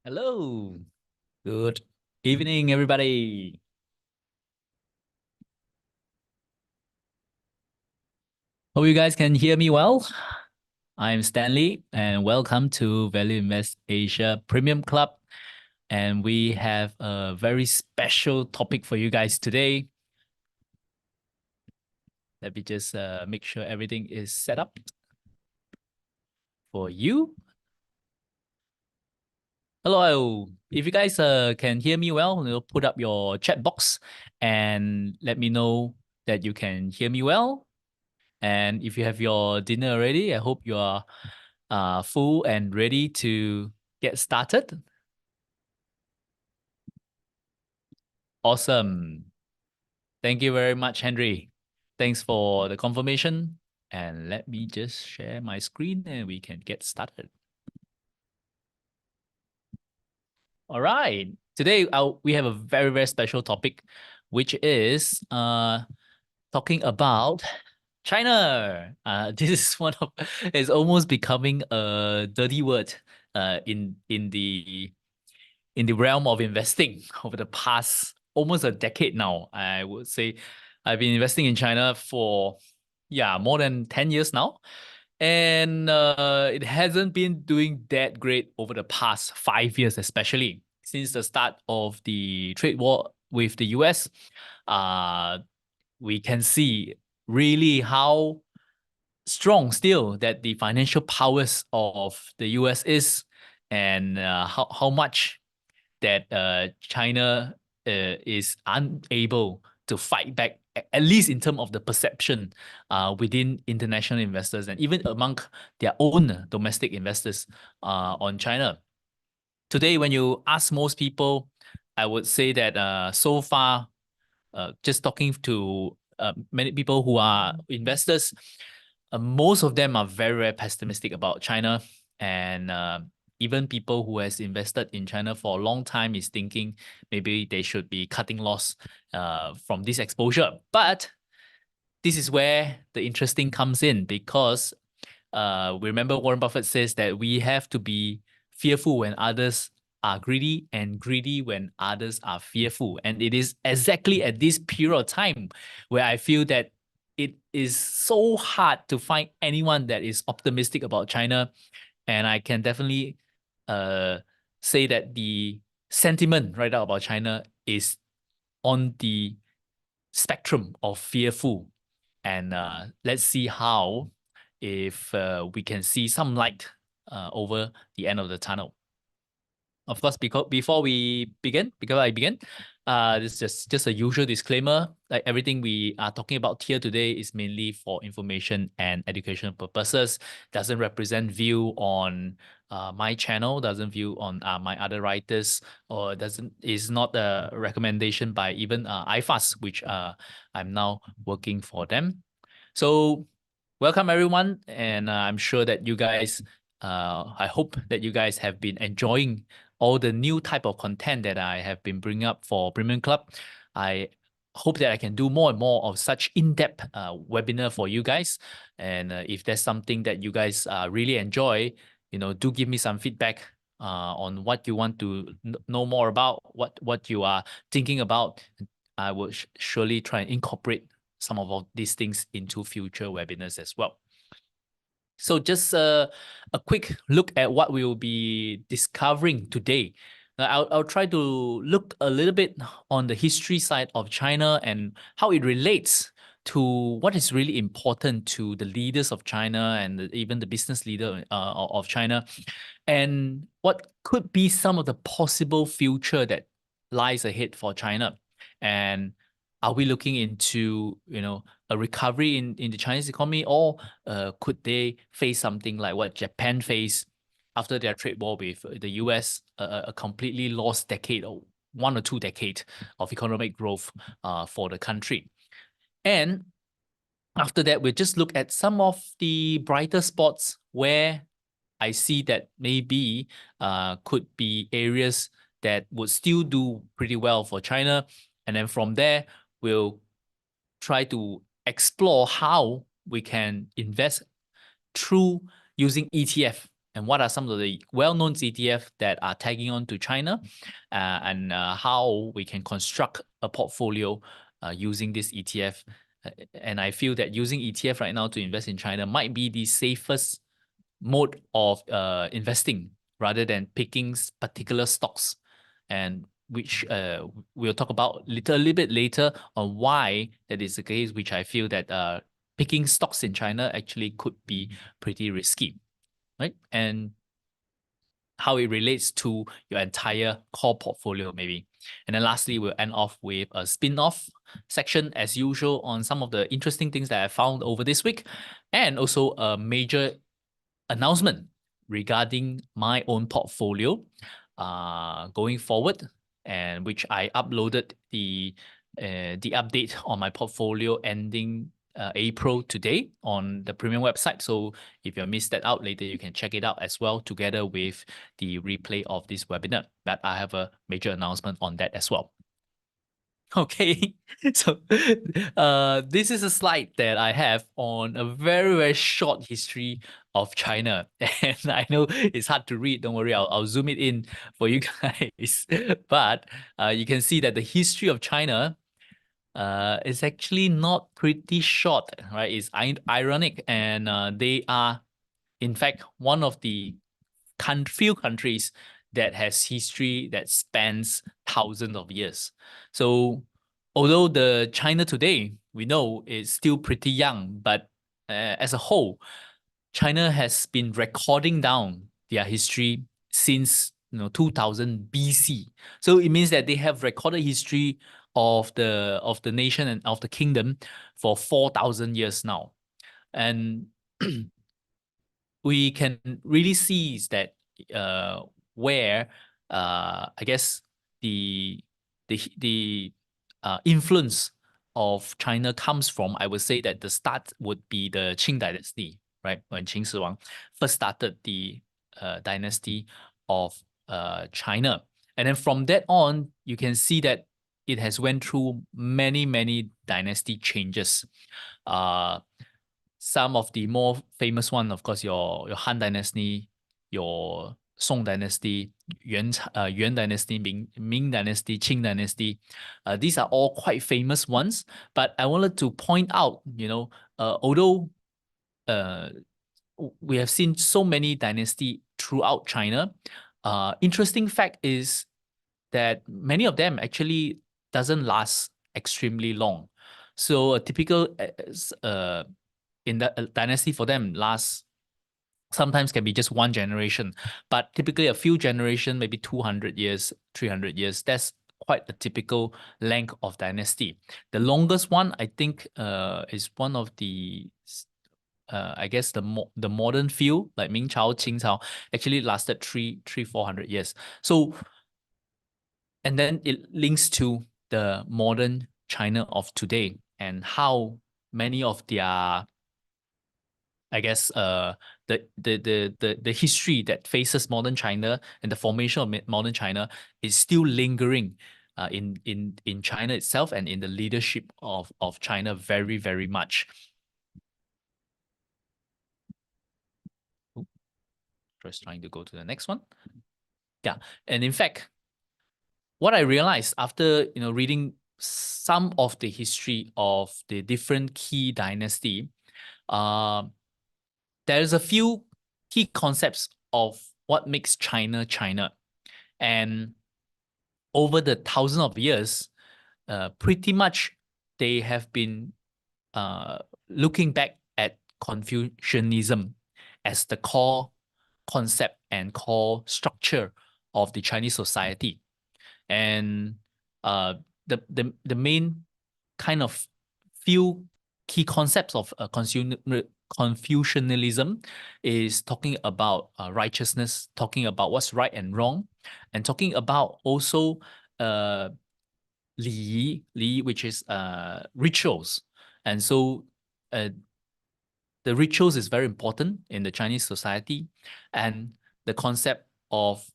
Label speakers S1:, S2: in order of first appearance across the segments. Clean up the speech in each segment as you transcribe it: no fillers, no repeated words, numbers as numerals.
S1: Hello. Good evening, everybody. Hope you guys can hear me well. I'm Stanley, and welcome to Value Invest Asia Premium Club. And we have a very special topic for you guys today. Let me just make sure everything is set up for you. Hello. If you guys can hear me well, put up your chat box and let me know that you can hear me well. And if you have your dinner already, I hope you are full and ready to get started. Awesome. Thank you very much, Henry. Thanks for the confirmation. And let me just share my screen and we can get started. All right. Today we have a very, very special topic, which is talking about China. This is one of it's almost becoming a dirty word in the realm of investing over the past almost a decade now. I would say I've been investing in China for more than 10 years now. And it hasn't been doing that great over the past 5 years, especially since the start of the trade war with the US. Uh, we can see really how strong still that the financial powers of the US is, and how much that China is unable to fight back, at least in terms of the perception within international investors and even among their own domestic investors on China. Today, when you ask most people, I would say that so far, just talking to many people who are investors, most of them are very, very pessimistic about China. And even people who has invested in China for a long time is thinking maybe they should be cutting loss from this exposure. But this is where the interesting comes in, because remember Warren Buffett says that we have to be fearful when others are greedy and greedy when others are fearful. And it is exactly at this period of time where I feel that it is so hard to find anyone that is optimistic about China. And I can definitely uh, say that the sentiment right now about China is on the spectrum of fearful. And let's see how if we can see some light over the end of the tunnel. Of course, because before I begin, this is just a usual disclaimer. Like everything we are talking about here today is mainly for information and educational purposes. Doesn't represent view on my channel. Doesn't view on my other writers, or doesn't is not a recommendation by even IFAS, which I'm now working for them. So welcome everyone, and I'm sure that you guys, I hope that you guys have been enjoying all the new type of content that I have been bringing up for Premium Club. I hope that I can do more and more of such in-depth webinar for you guys. And if there's something that you guys really enjoy, do give me some feedback on what you want to know more about, what you are thinking about. I will surely try and incorporate some of all these things into future webinars as well. So just a quick look at what we will be discovering today. I'll try to look a little bit on the history side of China and how it relates to what is really important to the leaders of China and even the business leader of China, and what could be some of the possible future that lies ahead for China. And are we looking into, a recovery in the Chinese economy, or could they face something like what Japan faced after their trade war with the US, a completely lost decade or 1 or 2 decades of economic growth for the country? And after that, we'll just look at some of the brighter spots where I see that maybe could be areas that would still do pretty well for China. And then from there, we'll try to explore how we can invest through using ETF. and what are some of the well-known ETF that are tagging on to China, and how we can construct a portfolio using this ETF. And I feel that using ETF right now to invest in China might be the safest mode of investing rather than picking particular stocks, and which we'll talk about a little bit later on why that is the case, which I feel that picking stocks in China actually could be pretty risky, right? And how it relates to your entire core portfolio, maybe. And then lastly, we'll end off with a spin-off section, as usual, on some of the interesting things that I found over this week, and also a major announcement regarding my own portfolio going forward, and which I uploaded the update on my portfolio ending April today on the premium website. So if you missed that out later, you can check it out as well together with the replay of this webinar. But I have a major announcement on that as well. Okay, so this is a slide that I have on a very, very short history of China. And I know it's hard to read. Don't worry, I'll zoom it in for you guys. But you can see that the history of China is actually not pretty short, right? It's ironic. And they are, in fact, one of the few countries that has history that spans thousands of years. So although the China today we know is still pretty young, but as a whole, China has been recording down their history since 2000 BC. So it means that they have recorded history of the nation and of the kingdom for 4,000 years now. And we can really see is that where I guess the influence of China comes from. I would say that the start would be the Qing dynasty, right? When Qin Shi Huang first started the dynasty of China, and then from that on, you can see that it has went through many dynasty changes. Uh, some of the more famous one, of course, your Han Dynasty, your Song Dynasty, Yuan Dynasty, Ming Dynasty, Qing Dynasty. These are all quite famous ones. But I wanted to point out, although uh, we have seen so many dynasty throughout China, interesting fact is that many of them actually doesn't last extremely long. So a typical in the dynasty for them lasts sometimes can be just one generation, but typically a few generation, maybe 200 years, 300 years. That's quite a typical length of dynasty. The longest one, I think, is one of the I guess the modern few like Ming Chao, Qing Chao actually lasted 400 years. So, and then it links to the modern China of today and how many of their, I guess, the history that faces modern China and the formation of modern China is still lingering in China itself and in the leadership of China very much. Just trying to go to the next one. Yeah, and in fact, what I realized after reading some of the history of the different key dynasty, uh, there's a few key concepts of what makes China China. And over the thousands of years, pretty much they have been looking back at Confucianism as the core concept and core structure of the Chinese society. And the main kind of few key concepts of Confucianism is talking about righteousness, talking about what's right and wrong, and talking about also li, which is rituals. And so the rituals is very important in the Chinese society, and the concept of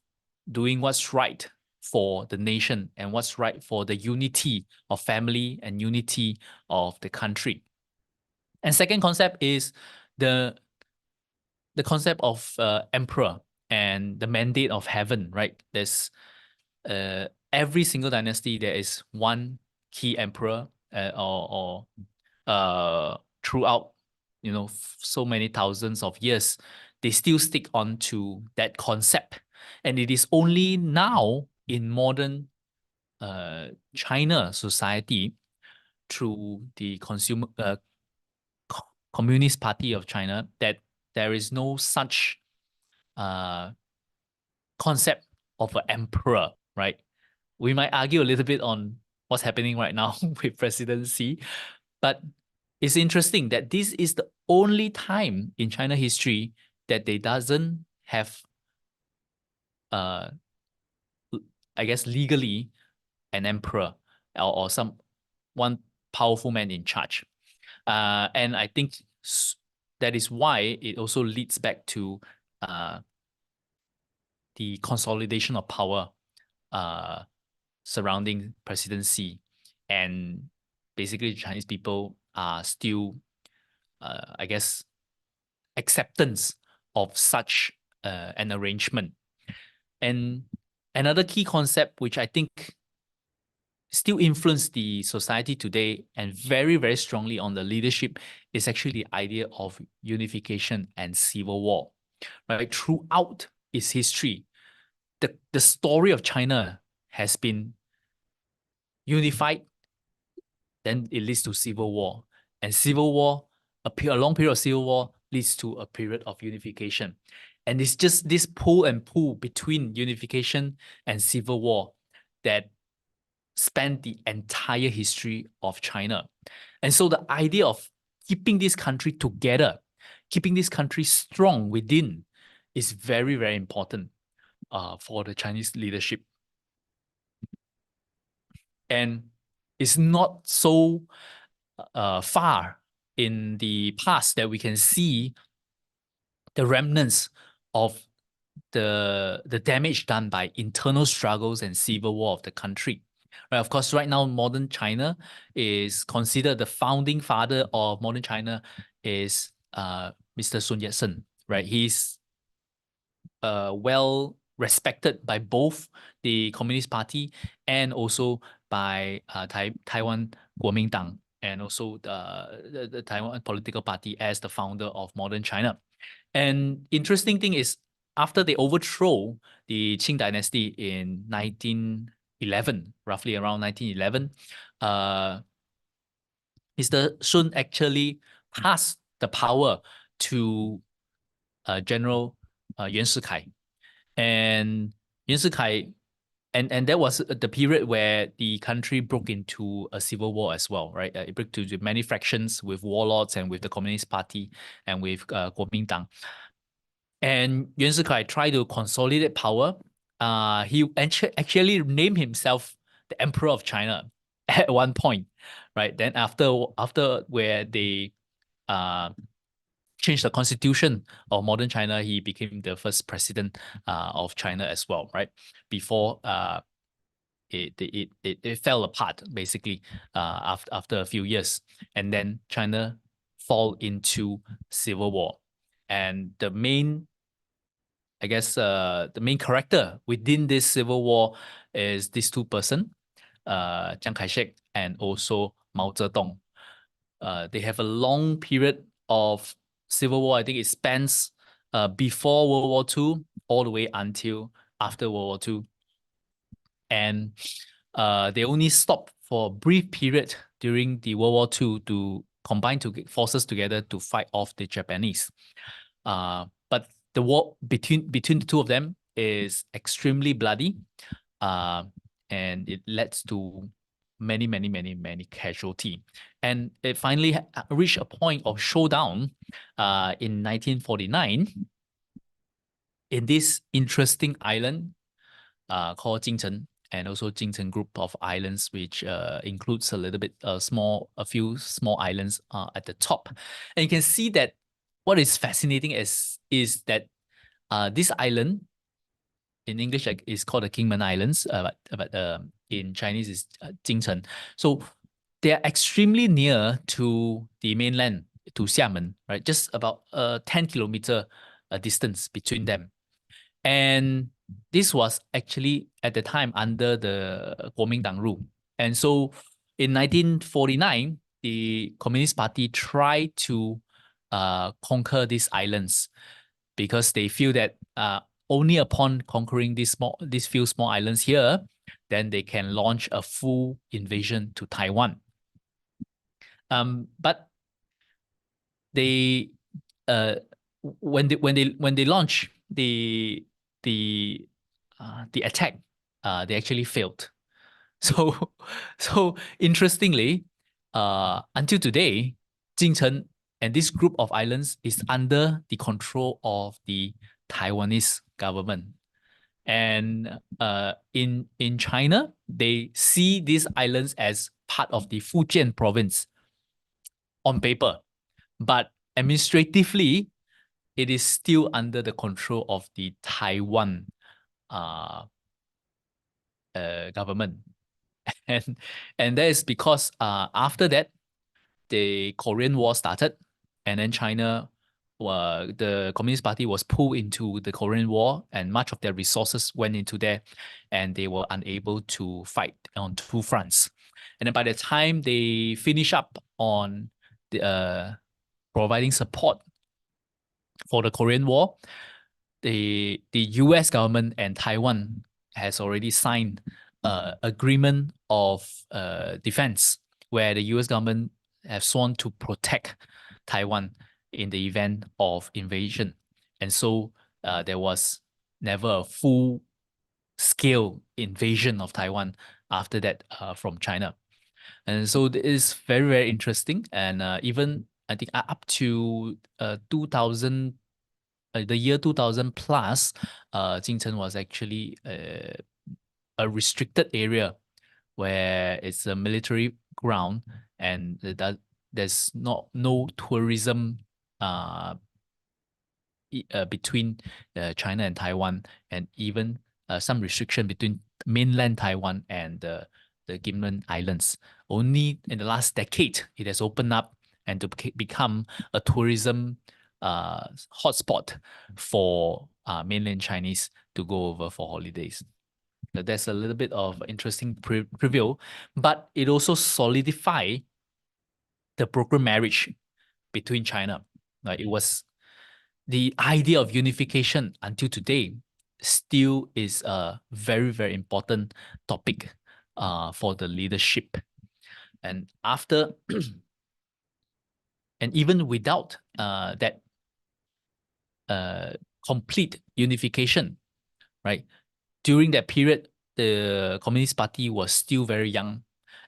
S1: doing what's right for the nation and what's right for the unity of family and unity of the country. And second concept is the the concept of emperor and the mandate of heaven, right? There's every single dynasty, there is one key emperor throughout, so many thousands of years, they still stick on to that concept. And it is only now in modern China society, through the Communist Party of China, that there is no such uh, concept of an emperor, right? We might argue a little bit on what's happening right now with President Xi, but it's interesting that this is the only time in China history that they doesn't have, I guess, legally an emperor or some one powerful man in charge. And I think that is why it also leads back to the consolidation of power surrounding presidency. And basically, Chinese people are still, I guess, acceptance of such an arrangement. And another key concept, which I think still influence the society today and very, very strongly on the leadership, is actually the idea of unification and civil war. Right? Throughout its history, the story of China has been unified, then it leads to civil war. And civil war, a long period of civil war leads to a period of unification. And it's just this pull and pull between unification and civil war that span the entire history of China. And so the idea of keeping this country together, keeping this country strong within, is very, very important for the Chinese leadership. And it's not so far in the past that we can see the remnants of the damage done by internal struggles and civil war of the country. Right, of course, right now, modern China is considered the founding father of modern China is Mr. Sun Yat-sen. Right, he's well respected by both the Communist Party and also by Taiwan Kuomintang, and also the Taiwan political party as the founder of modern China. And interesting thing is, after they overthrow the Qing dynasty in 1911, roughly around 1911, Mr. Sun actually passed the power to General Yuan Shikai. And Yuan Shikai, and that was the period where the country broke into a civil war as well, right? It broke into many factions with warlords and with the Communist Party and with Kuomintang. And Yuan Shikai tried to consolidate power. He actually named himself the Emperor of China at one point, right? Then after where they changed the constitution of modern China, he became the first president of China as well, right? Before it fell apart basically after a few years, and then China fall into civil war, and the main character within this civil war is these two person, Chiang Kai-shek and also Mao Zedong. They have a long period of civil war. I think it spans before World War II all the way until after World War II. And they only stopped for a brief period during the World War II to combine forces together to fight off the Japanese. But the war between the two of them is extremely bloody, and it led to many casualty. And it finally reached a point of showdown in 1949 in this interesting island called Jingchen, and also Jingchen group of islands, which includes a few small islands at the top. And you can see that what is fascinating is that this island, in English is called the Kingman Islands, but in Chinese is Jingchen. So they are extremely near to the mainland, to Xiamen, right? Just about 10 kilometer a distance between them. And this was actually at the time under the Kuomintang rule. And so in 1949, the Communist Party tried to conquer these islands because they feel that only upon conquering these few small islands here, then they can launch a full invasion to Taiwan. But they when they launch the attack, they actually failed. So so interestingly, until today, Jingchen and this group of islands is under the control of the Taiwanese government. And in China, they see these islands as part of the Fujian province on paper, but administratively, it is still under the control of the Taiwan uh, government. And that is because after that, the Korean War started, and then China, the Communist Party was pulled into the Korean War, and much of their resources went into there, and they were unable to fight on two fronts. And then by the time they finish up on the providing support for the Korean War, the US government and Taiwan has already signed agreement of defense, where the US government have sworn to protect Taiwan in the event of invasion. And so there was never a full scale invasion of Taiwan after that from China. And so it is very, very interesting. And even I think up to 2000, the year 2000 plus, Jingchen was actually a restricted area where it's a military ground, and there's no tourism between China and Taiwan, and even some restriction between mainland Taiwan and the Gimlin Islands. Only in the last decade, it has opened up and to become a tourism hotspot for mainland Chinese to go over for holidays. So that's a little bit of interesting preview, but it also solidified the broker marriage between China. It was the idea of unification until today still is a very, very important topic for the leadership. And after, and even without that complete unification, right? During that period, the Communist Party was still very young,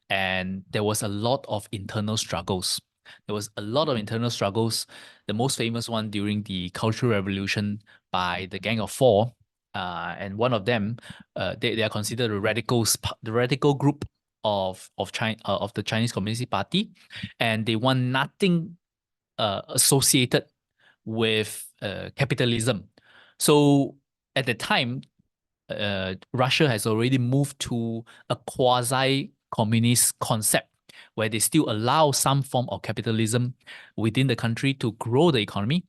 S1: and there was a lot of internal struggles. There was a lot of internal struggles. The most famous one during the Cultural Revolution by the Gang of Four, and one of them, they are considered the radical group of China of the Chinese Communist Party, and they want nothing associated with capitalism. So at the time, Russia has already moved to a quasi-communist concept where they still allow some form of capitalism within the country to grow the economy.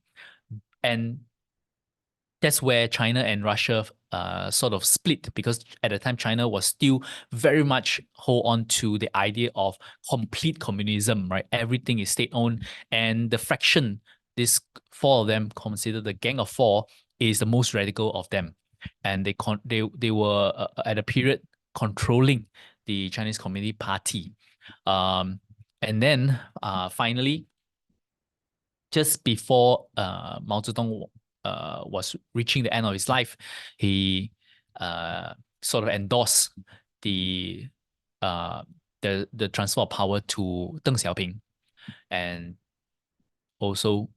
S1: And that's where China and Russia sort of split, because at the time China was still very much hold on to the idea of complete communism, right? Everything is state-owned, and the fraction, this four of them considered the Gang of Four, is the most radical of them, and they were at a period controlling the Chinese Communist Party, and then finally, just before Mao Zedong was reaching the end of his life, he sort of endorsed the the transfer of power to Deng Xiaoping, and also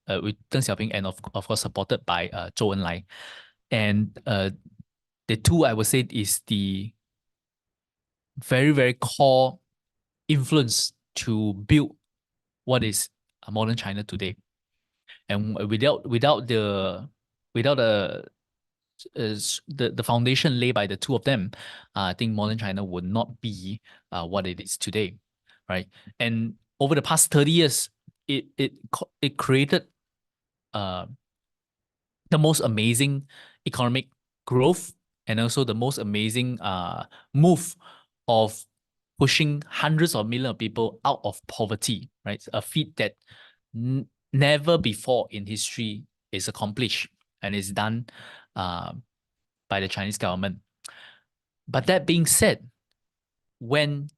S1: with Deng Xiaoping, and of course supported by Zhou Enlai. And the two, I would say, is the very, very core influence to build what is modern China today. And without the foundation laid by the two of them, I think modern China would not be what it is today, right? And over the past 30 years, it created the most amazing economic growth and also the most amazing move of pushing hundreds of millions of people out of poverty, right? A feat that never before in history is accomplished and is done uh, by the Chinese government. But that being said, when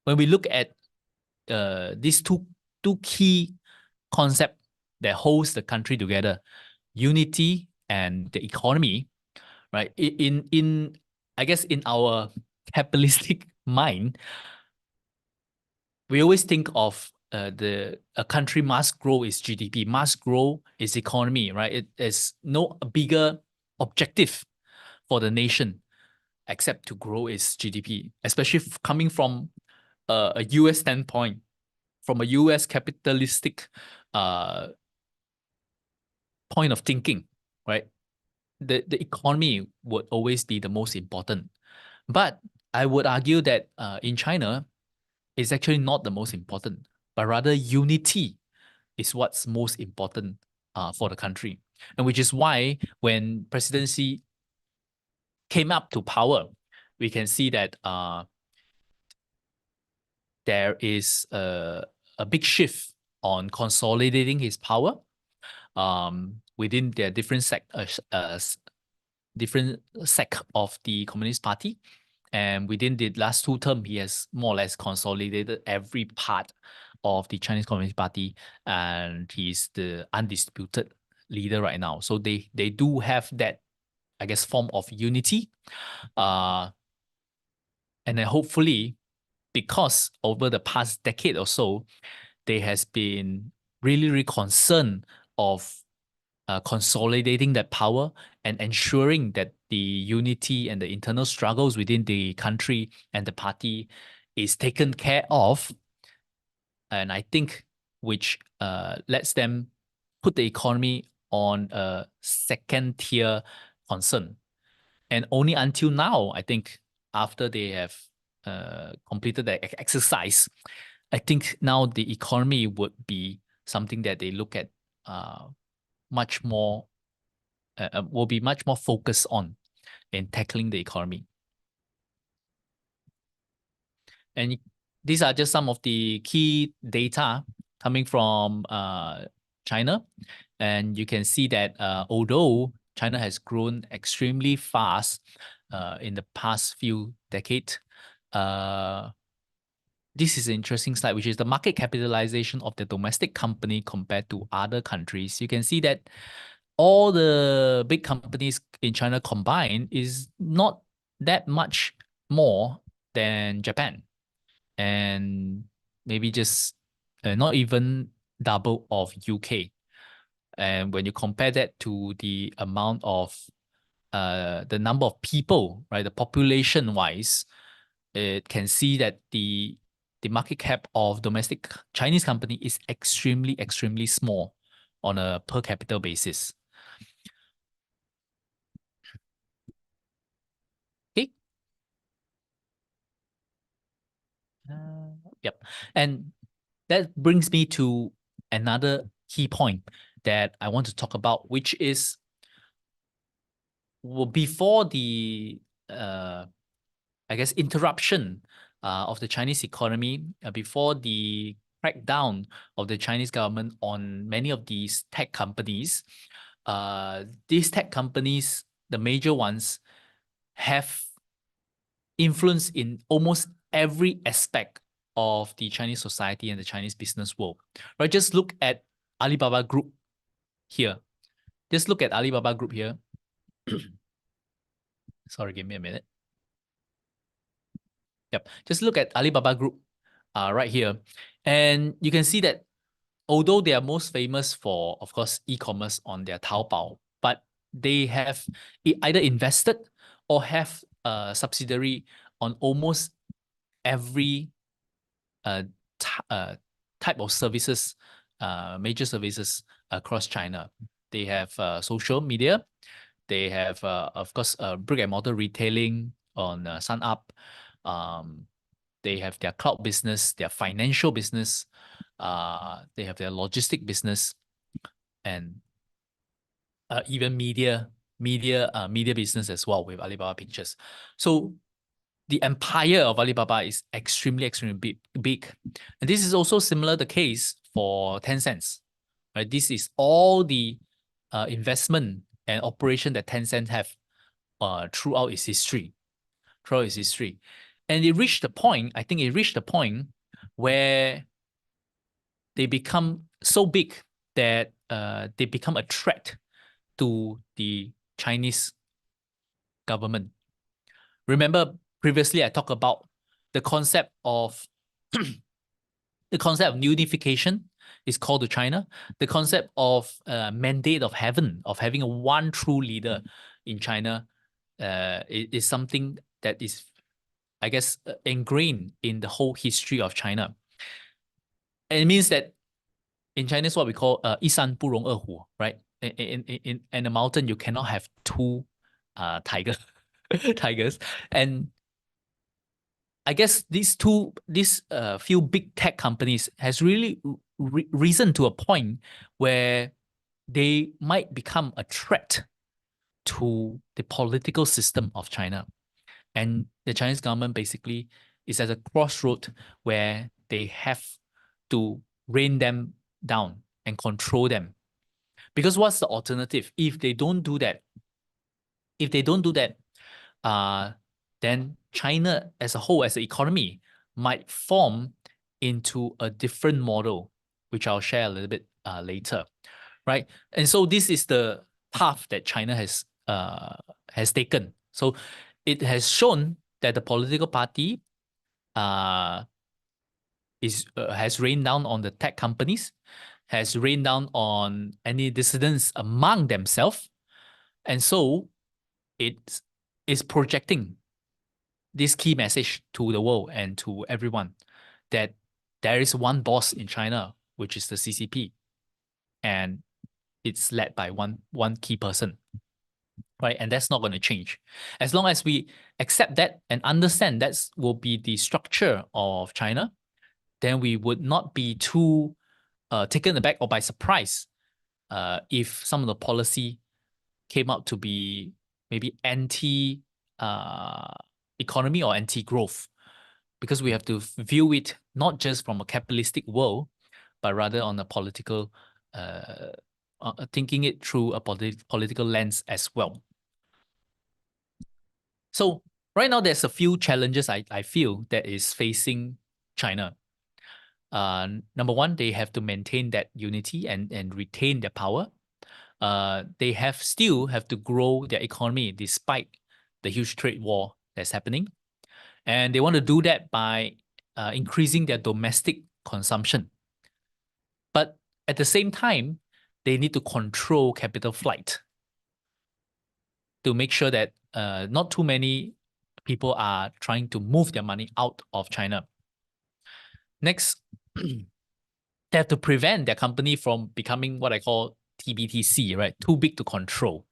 S1: we look at these two key concepts that holds the country together, unity and the economy, right? In I guess in our capitalistic mind, we always think of the a country must grow its GDP, must grow its economy, right? It is no bigger objective for the nation except to grow its GDP, especially coming from a US standpoint, from a US capitalistic uh, point of thinking, right? The economy would always be the most important. But I would argue that in China, it's actually not the most important, but rather unity is what's most important for the country. And which is why when presidency came up to power, we can see that there is a big shift on consolidating his power within their different sect of the Communist Party. And within the last two terms, he has more or less consolidated every part of the Chinese Communist Party, and he's the undisputed leader right now. So they do have that, I guess, form of unity. Uh, and then hopefully, because over the past decade or so, they has been really, really concerned of consolidating that power and ensuring that the unity and the internal struggles within the country and the party is taken care of. And I think which lets them put the economy on a second tier concern. And only until now, I think, after they have completed the exercise, I think now the economy would be something that they look at uh, much more will be much more focused on in tackling the economy. And these are just some of the key data coming from China. And you can see that although China has grown extremely fast in the past few decades, uh, this is an interesting slide, which is the market capitalization of the domestic company compared to other countries. You can see that all the big companies in China combined is not that much more than Japan, and maybe just not even double of UK. And when you compare that to the amount of the number of people, right, the population wise, it can see that the market cap of domestic Chinese company is extremely small on a per capita basis. Okay. Yep. And that brings me to another key point that I want to talk about, which is, well, before the I guess interruption of the Chinese economy, before the crackdown of the Chinese government on many of these tech companies, these tech companies, the major ones, have influence in almost every aspect of the Chinese society and the Chinese business world. Right? Just look at Alibaba Group here. Just look at Alibaba Group here. Sorry, give me a minute. Yep. Just look at Alibaba Group right here. And you can see that although they are most famous for, of course, e-commerce on their Taobao, but they have either invested or have a subsidiary on almost every uh, type of services, major services across China. They have social media. They have, of course, brick and mortar retailing on SunUp. Um, they have their cloud business, their financial business. They have their logistic business, and even media business as well with Alibaba Pictures. So the empire of Alibaba is extremely big. And this is also similar the case for Tencent. Right? This is all the investment and operation that Tencent have throughout its history. And it reached the point, I think it reached the point where they become so big that they become a threat to the Chinese government. Remember, previously I talked about the concept of unification is called to China. The concept of mandate of heaven, of having a one true leader in China, is something that is, I guess, ingrained in the whole history of China. And it means that in Chinese, what we call 一山不容二虎, right? In a mountain, you cannot have two tigers. tigers. And I guess these few big tech companies has really risen to a point where they might become a threat to the political system of China. And the Chinese government basically is at a crossroad where they have to rein them down and control them. Because what's the alternative? If they don't do that, uh, then China as a whole, as an economy, might form into a different model, which I'll share a little bit later, right? And so this is the path that China has taken. So it has shown that the political party has rained down on the tech companies, has rained down on any dissidents among themselves, and so it is projecting this key message to the world and to everyone that there is one boss in China, which is the CCP, and it's led by one key person, right? And that's not going to change. As long as we accept that and understand that will be the structure of China, then we would not be too taken aback or by surprise if some of the policy came out to be maybe anti economy or anti growth, because we have to view it not just from a capitalistic world, but rather on a political, thinking it through a political lens as well. So right now, there's a few challenges I feel that is facing China. Number one, they have to maintain that unity and retain their power. They still have to grow their economy despite the huge trade war that's happening. And they want to do that by increasing their domestic consumption. But at the same time, they need to control capital flight to make sure that not too many people are trying to move their money out of China. Next, they have to prevent their company from becoming what I call TBTC, right? Too big to control.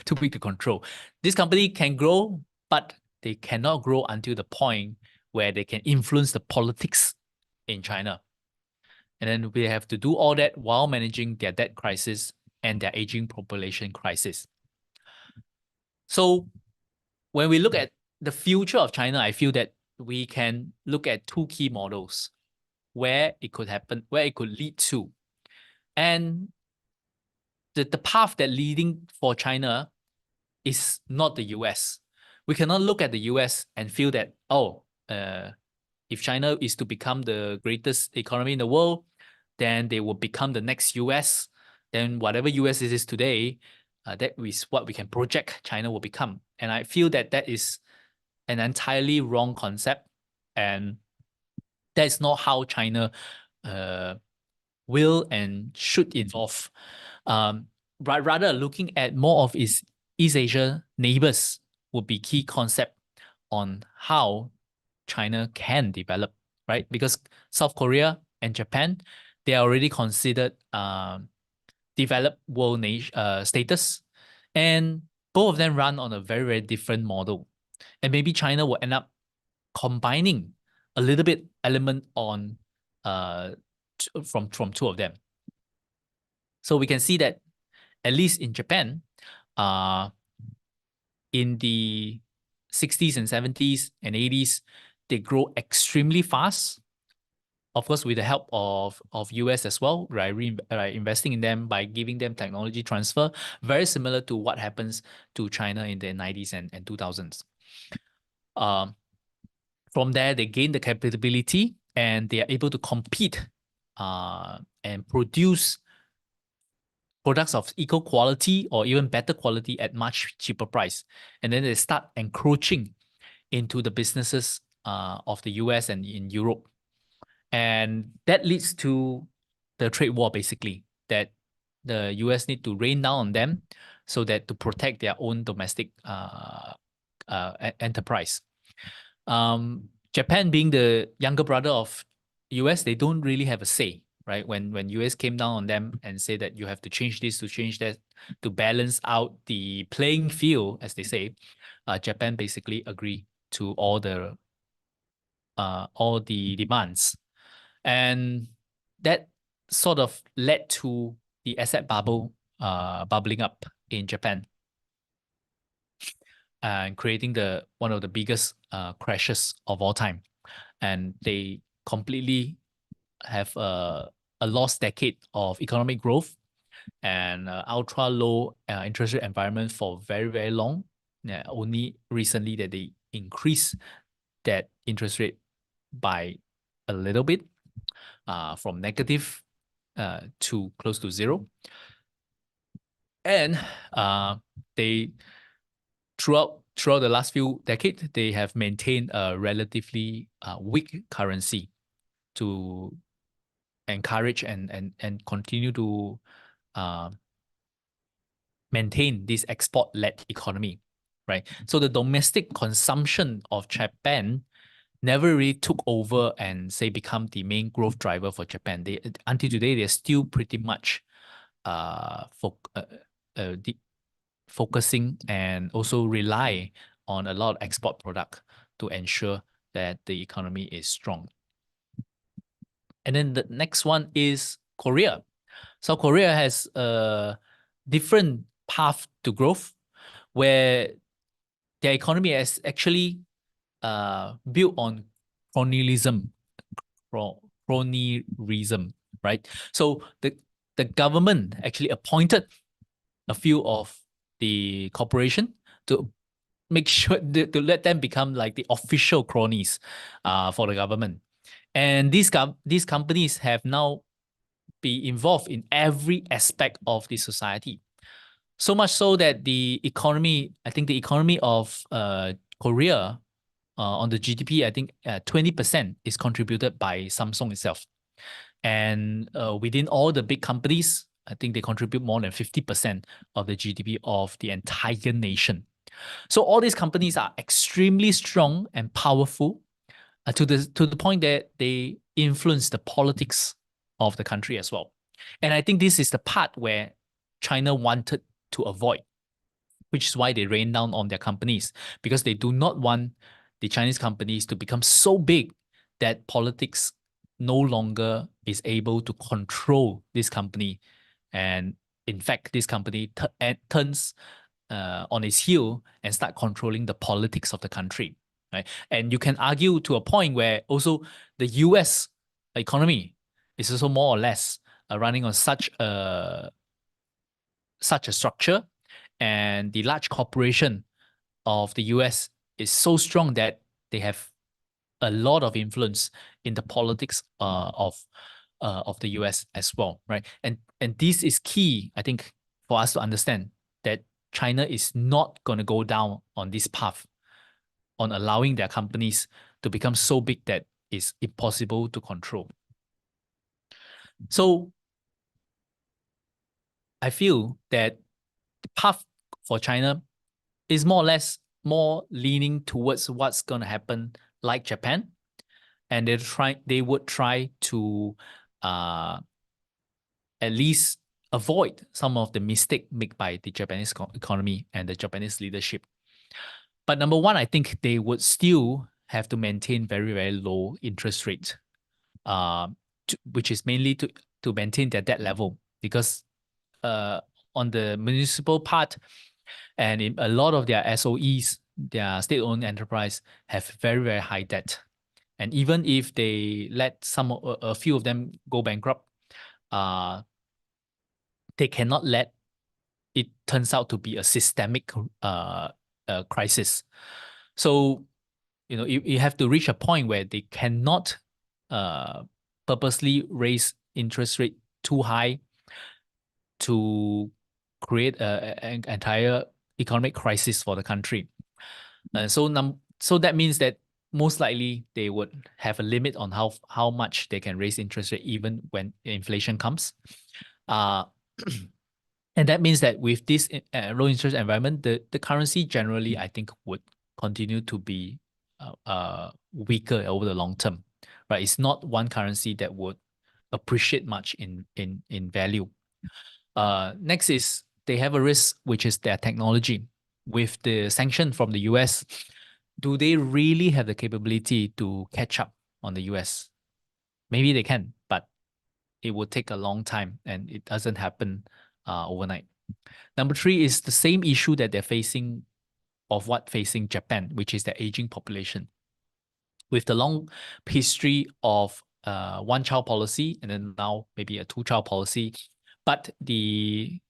S1: Too big to control. This company can grow, but they cannot grow until the point where they can influence the politics in China. And then we have to do all that while managing their debt crisis and their aging population crisis. So when we look at the future of China, I feel that we can look at two key models where it could happen, where it could lead to. And the path that leading for China is not the US. We cannot look at the US and feel that, if China is to become the greatest economy in the world, then they will become the next US. Then whatever US is today, that is what we can project China will become. And I feel that that is an entirely wrong concept. And that is not how China will and should evolve. Rather, looking at more of its East Asia neighbors would be key concept on how China can develop, right? Because South Korea and Japan, they are already considered developed world status, and both of them run on a very different model. And maybe China will end up combining a little bit element on from two of them. So we can see that at least in Japan, in the 60s and 70s and 80s, they grow extremely fast. Of course, with the help of US as well, right? Investing in them by giving them technology transfer, very similar to what happens to China in the 90s and 2000s. From there, they gain the capability and they are able to compete and produce products of equal quality or even better quality at much cheaper price. And then they start encroaching into the businesses of the US and in Europe. And that leads to the trade war, basically, that the US need to rain down on them so that to protect their own domestic enterprise. Japan being the younger brother of US, they don't really have a say, right? When US came down on them and say that you have to change this, to change that, to balance out the playing field, as they say, Japan basically agree to all the demands. And that sort of led to the asset bubble bubbling up in Japan and creating one of the biggest crashes of all time. And they completely have a lost decade of economic growth and ultra low interest rate environment for very, very long. Only recently that they increase that interest rate by a little bit from negative to close to zero. And they throughout the last few decades, they have maintained a relatively weak currency to encourage and continue to maintain this export-led economy, right? So the domestic consumption of Japan never really took over and say become the main growth driver for Japan. They until today they're still pretty much focusing and also rely on a lot of export product to ensure that the economy is strong. And then the next one is Korea. So Korea has a different path to growth where their economy is actually built on colonialism, right? So the government actually appointed a few of the corporation to make sure to let them become like the official cronies for the government. And these companies have now be involved in every aspect of the society. So much so that the economy, I think the economy of Korea on the GDP, I think 20% is contributed by Samsung itself. And within all the big companies, I think they contribute more than 50% of the GDP of the entire nation. So all these companies are extremely strong and powerful to the point that they influence the politics of the country as well. And I think this is the part where China wanted to avoid, which is why they rain down on their companies, because they do not want the Chinese companies to become so big that politics no longer is able to control this company. And in fact, this company turns on its heel and start controlling the politics of the country. Right? And you can argue to a point where also the US economy is also more or less running on such a structure, and the large corporation of the US is so strong that they have a lot of influence in the politics of the US as well, right? And this is key, I think, for us to understand that China is not going to go down on this path on allowing their companies to become so big that it's impossible to control. So I feel that the path for China is more or less more leaning towards what's going to happen like Japan, and they would try to at least avoid some of the mistake made by the Japanese economy and the Japanese leadership. But number one, I think they would still have to maintain very, very low interest rate, which is mainly to maintain their debt level, because on the municipal part, and in a lot of their SOEs, their state-owned enterprise, have very, very high debt. And even if they let a few of them go bankrupt, they cannot let it turns out to be a systemic crisis. So, you have to reach a point where they cannot purposely raise interest rate too high to create an entire economic crisis for the country. So that means that most likely they would have a limit on how much they can raise interest rate even when inflation comes. And that means that with this low interest environment, the currency generally, I think, would continue to be weaker over the long term. Right? It's not one currency that would appreciate much in value. Next is they have a risk, which is their technology. With the sanction from the US, do they really have the capability to catch up on the US? Maybe they can, but it would take a long time and it doesn't happen overnight. Number three is the same issue that they're facing of what facing Japan, which is the aging population. With the long history of one-child policy and then now maybe a two-child policy, but the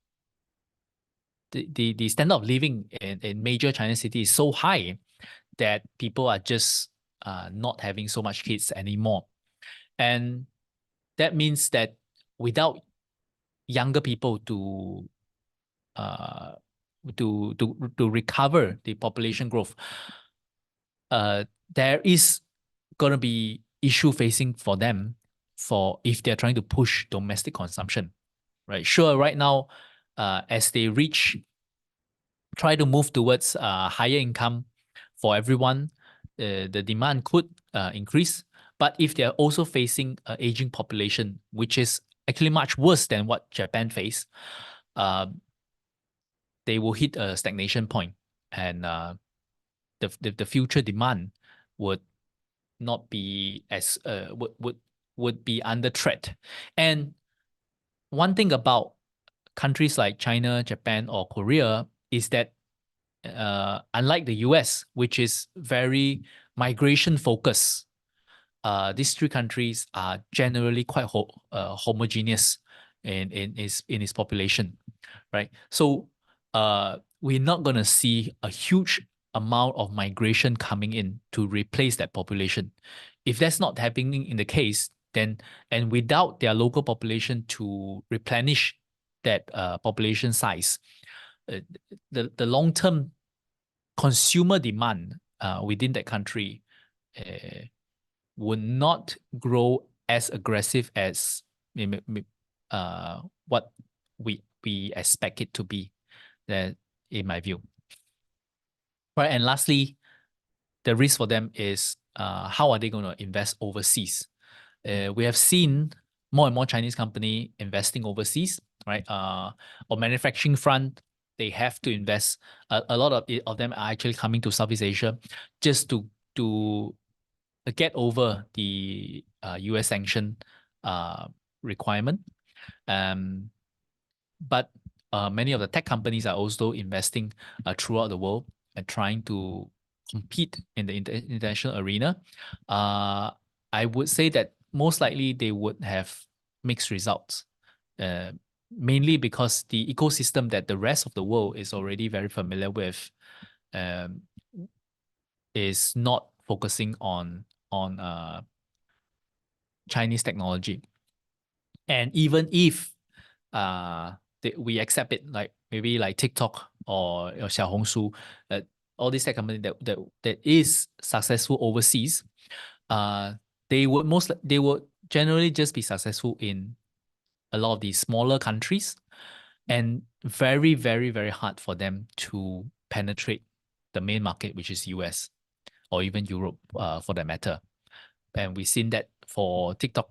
S1: standard of living in major Chinese cities is so high that people are just not having so much kids anymore. And that means that without younger people to recover the population growth, there is going to be issue facing for them for if they're trying to push domestic consumption, right? Sure, right now, as they try to move towards higher income for everyone, the demand could increase. But if they're also facing an aging population, which is actually much worse than what Japan faced, they will hit a stagnation point, and the future demand would not be as would be under threat. And one thing about countries like China, Japan, or Korea is that unlike the US, which is very migration focused, these three countries are generally quite homogeneous in its population, right? So we're not going to see a huge amount of migration coming in to replace that population. If that's not happening in the case, then and without their local population to replenish that population size, the long term consumer demand within that country would not grow as aggressive as what we expect it to be, in my view. Right, and lastly, the risk for them is how are they going to invest overseas? We have seen more and more Chinese company investing overseas, right? On manufacturing front, they have to invest. A lot of them are actually coming to Southeast Asia just to get over the US sanction requirement. But many of the tech companies are also investing throughout the world and trying to compete in the international arena. I would say that most likely they would have mixed results, mainly because the ecosystem that the rest of the world is already very familiar with is not focusing on Chinese technology. And even if we accept it, like maybe like TikTok or Xiaohongshu, all these tech companies that is successful overseas, they would generally just be successful in a lot of these smaller countries, and very, very, very hard for them to penetrate the main market, which is US or even Europe, for that matter. And we've seen that for TikTok,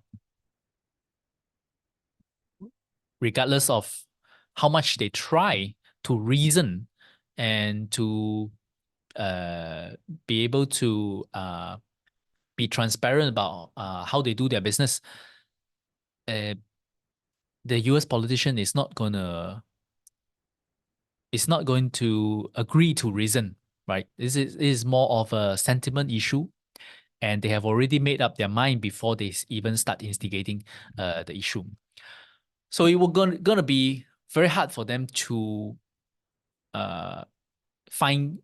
S1: regardless of how much they try to reason and to be able to be transparent about how they do their business, the US politician is not going to is not going to agree to reason, right? This is more of a sentiment issue, and they have already made up their mind before they even start instigating the issue. So it will gonna be very hard for them to uh, find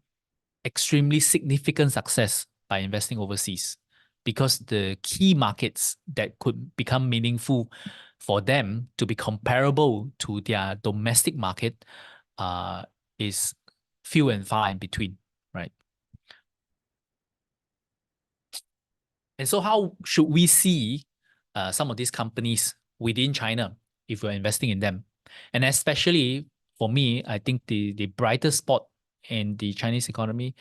S1: extremely significant success by investing overseas, because the key markets that could become meaningful for them to be comparable to their domestic market uh, is few and far in between, right? And so how should we see some of these companies within China if we're investing in them? And especially for me, I think the brightest spot in the Chinese economy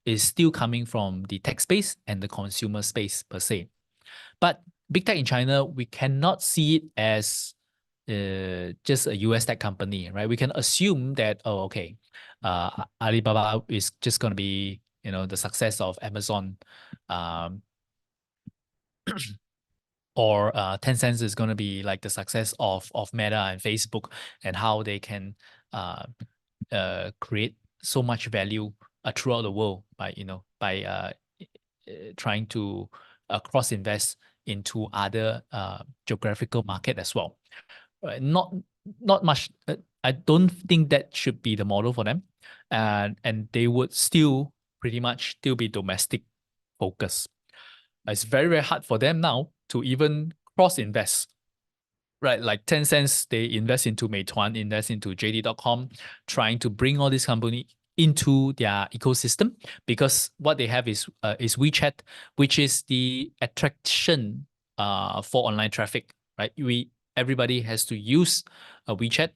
S1: is still coming from the tech space and the consumer space per se. But big tech in China, we cannot see it as just a US tech company, right? We can assume that, oh, okay, Alibaba is just going to be, the success of Amazon, um, or Tencent is going to be like the success of Meta and Facebook, and how they can uh, create so much value throughout the world by trying to cross invest into other geographical market as well. Not much. I don't think that should be the model for them, and they would still pretty much still be domestic focused. It's very, very hard for them now to even cross invest. Right, like Tencent, they invest into Meituan, invest into JD.com, trying to bring all this company into their ecosystem, because what they have is WeChat, which is the attraction for online traffic. Right, everybody has to use WeChat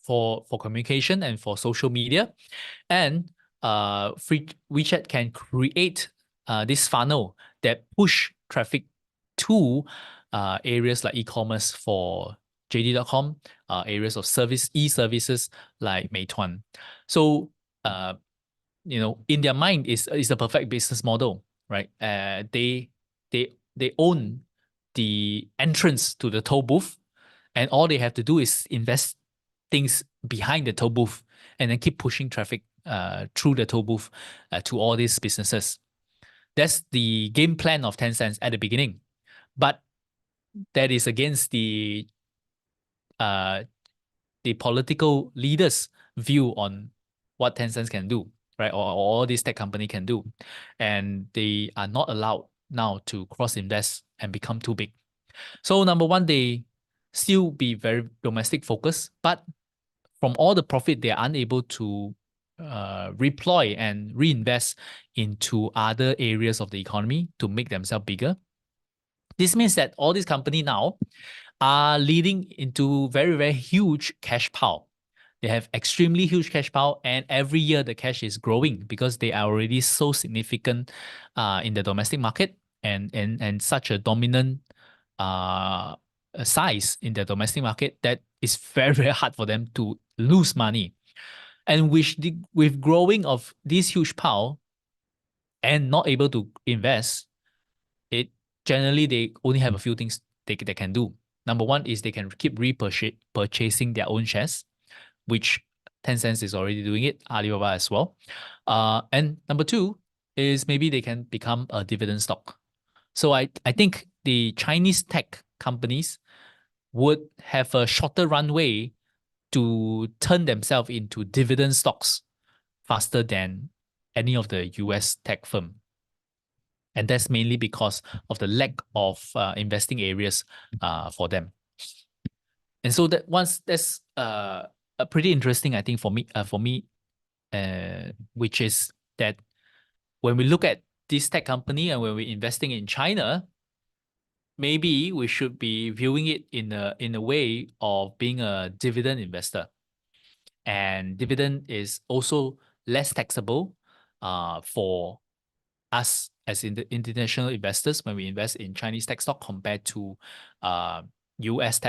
S1: for communication and for social media, and free WeChat can create this funnel that push traffic to areas like e-commerce for JD.com, areas of e-services like Meituan. So in their mind is the perfect business model, right? They own the entrance to the toll booth, and all they have to do is invest things behind the toll booth, and then keep pushing traffic through the toll booth to all these businesses. That's the game plan of Tencent at the beginning, but that is against uh, the political leaders' view on what Tencent can do, right? Or all these tech company can do, and they are not allowed now to cross invest and become too big. So number one, they still be very domestic focused, but from all the profit, they are unable to redeploy and reinvest into other areas of the economy to make themselves bigger. This means that all these companies now are leading into very, very huge cash pile. They have extremely huge cash pile, and every year the cash is growing because they are already so significant in the domestic market, and such a dominant uh, size in the domestic market that it's very, very hard for them to lose money. And with growing of this huge pile and not able to invest, it generally they only have a few things they can do. Number one is they can keep purchasing their own shares, which Tencent is already doing it, Alibaba as well. And number two is maybe they can become a dividend stock. So I think the Chinese tech companies would have a shorter runway to turn themselves into dividend stocks faster than any of the US tech firm. And that's mainly because of the lack of investing areas for them. And so that's pretty interesting, I think, for me, which is that when we look at this tech company and when we're investing in China, maybe we should be viewing it in a way of being a dividend investor. And dividend is also less taxable for us as in the international investors when we invest in Chinese tech stock compared to uh, US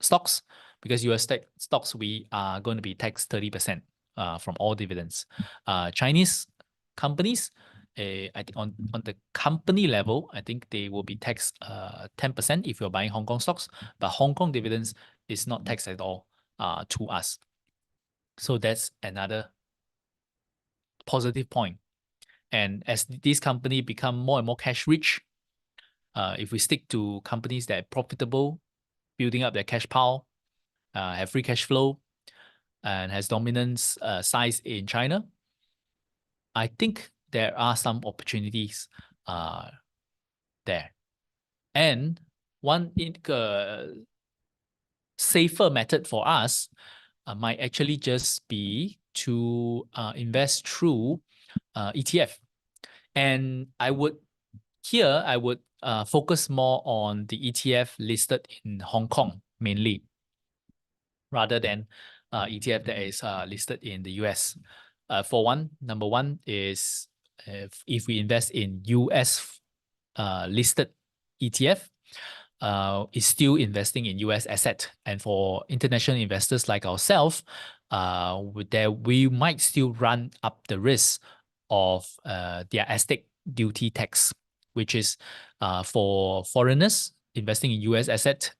S1: stocks, because US tech stocks we are going to be taxed 30% from all dividends. Chinese companies, I think on the company level, I think they will be taxed 10% if you're buying Hong Kong stocks, but Hong Kong dividends is not taxed at all. to us. So that's another positive point. And as these companies become more and more cash rich, if we stick to companies that are profitable, building up their cash pile, have free cash flow, and has dominance size in China, I think there are some opportunities there. And one safer method for us might actually just be to invest through ETF. And I would focus more on the ETF listed in Hong Kong mainly, rather than ETF that is listed in the US. For one, number one is if we invest in US listed ETF, is still investing in US asset. And for international investors like ourselves, we might still run up the risk of their estate duty tax, which is for foreigners investing in US asset.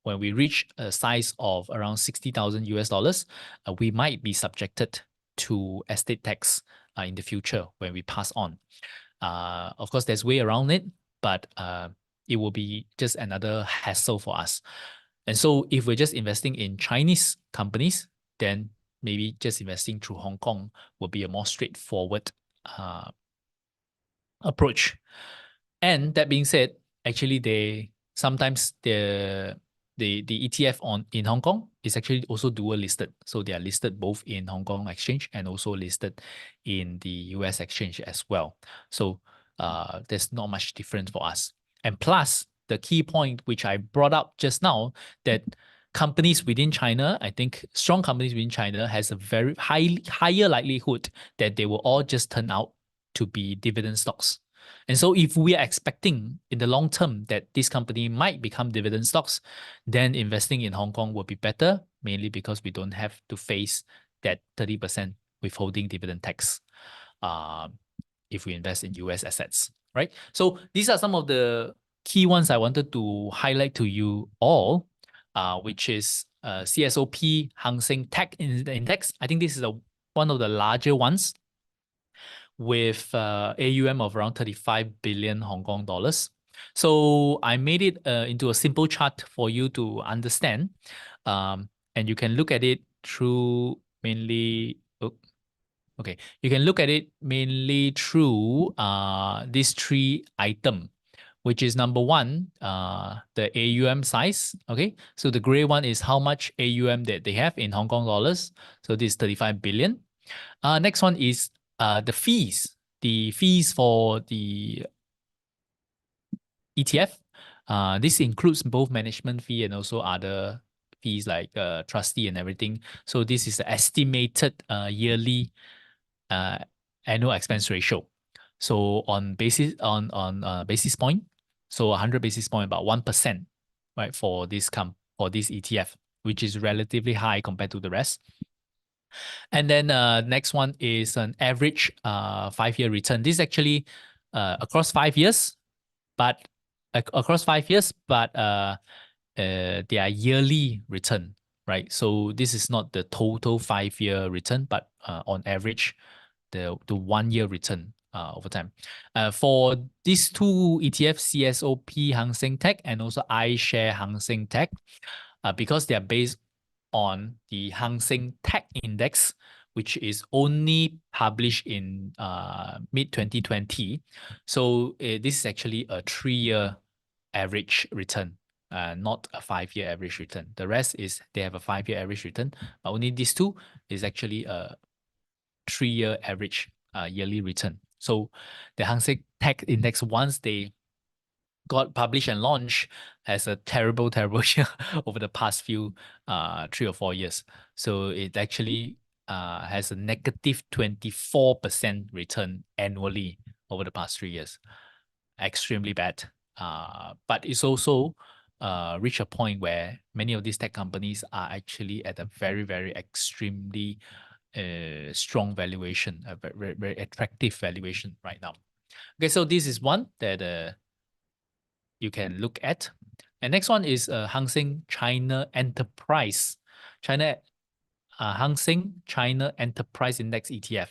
S1: When we reach a size of around 60,000 US dollars, we might be subjected to estate tax in the future when we pass on. Of course, there's way around it, but it will be just another hassle for us. And so if we're just investing in Chinese companies, then maybe just investing through Hong Kong will be a more straightforward approach. And that being said, actually sometimes the ETF in Hong Kong is actually also dual listed. So they are listed both in Hong Kong exchange and also listed in the US exchange as well. So there's not much difference for us. And plus, the key point which I brought up just now, that companies within China, I think strong companies within China has a very higher likelihood that they will all just turn out to be dividend stocks. And so if we are expecting in the long term that this company might become dividend stocks, then investing in Hong Kong will be better, mainly because we don't have to face that 30% withholding dividend tax if we invest in US assets, right? So these are some of the key ones I wanted to highlight to you all, which is CSOP Hang Seng Tech Index. I think this is one of the larger ones with AUM of around 35 billion Hong Kong dollars. So I made it into a simple chart for you to understand. And you can look at it through mainly, okay, you can look at it mainly through these three items, which is number one, the AUM size. Okay, so the gray one is how much AUM that they have in Hong Kong dollars. So this is 35 billion. Next one is the fees. The fees for the ETF. This includes both management fee and also other fees like trustee and everything. So this is the estimated yearly annual expense ratio. So on basis basis point, so 100 basis point, about 1%, right, for this ETF, which is relatively high compared to the rest. And then next one is an average 5-year return. This is actually across 5 years, but their yearly return, right? So this is not the total 5-year return, but on average, the 1-year return over time. For these two ETFs, CSOP Hang Seng Tech and also iShare Hang Seng Tech, because they are based on the Hang Seng Tech Index, which is only published in mid-2020. So this is actually a 3-year average return, not a 5-year average return. The rest is they have a 5-year average return, but only these two is actually a 3-year average yearly return. So the Hang Seng Tech Index, once they got published and launched, has a terrible year over the past few 3 or 4 years. So it actually has a negative 24% return annually over the past 3 years. Extremely bad. But it's also reached a point where many of these tech companies are actually at a very extremely strong valuation, a very attractive valuation right now. Okay, so this is one that you can look at. And next one is Hang Seng China Enterprise China Hang Seng China Enterprise Index ETF.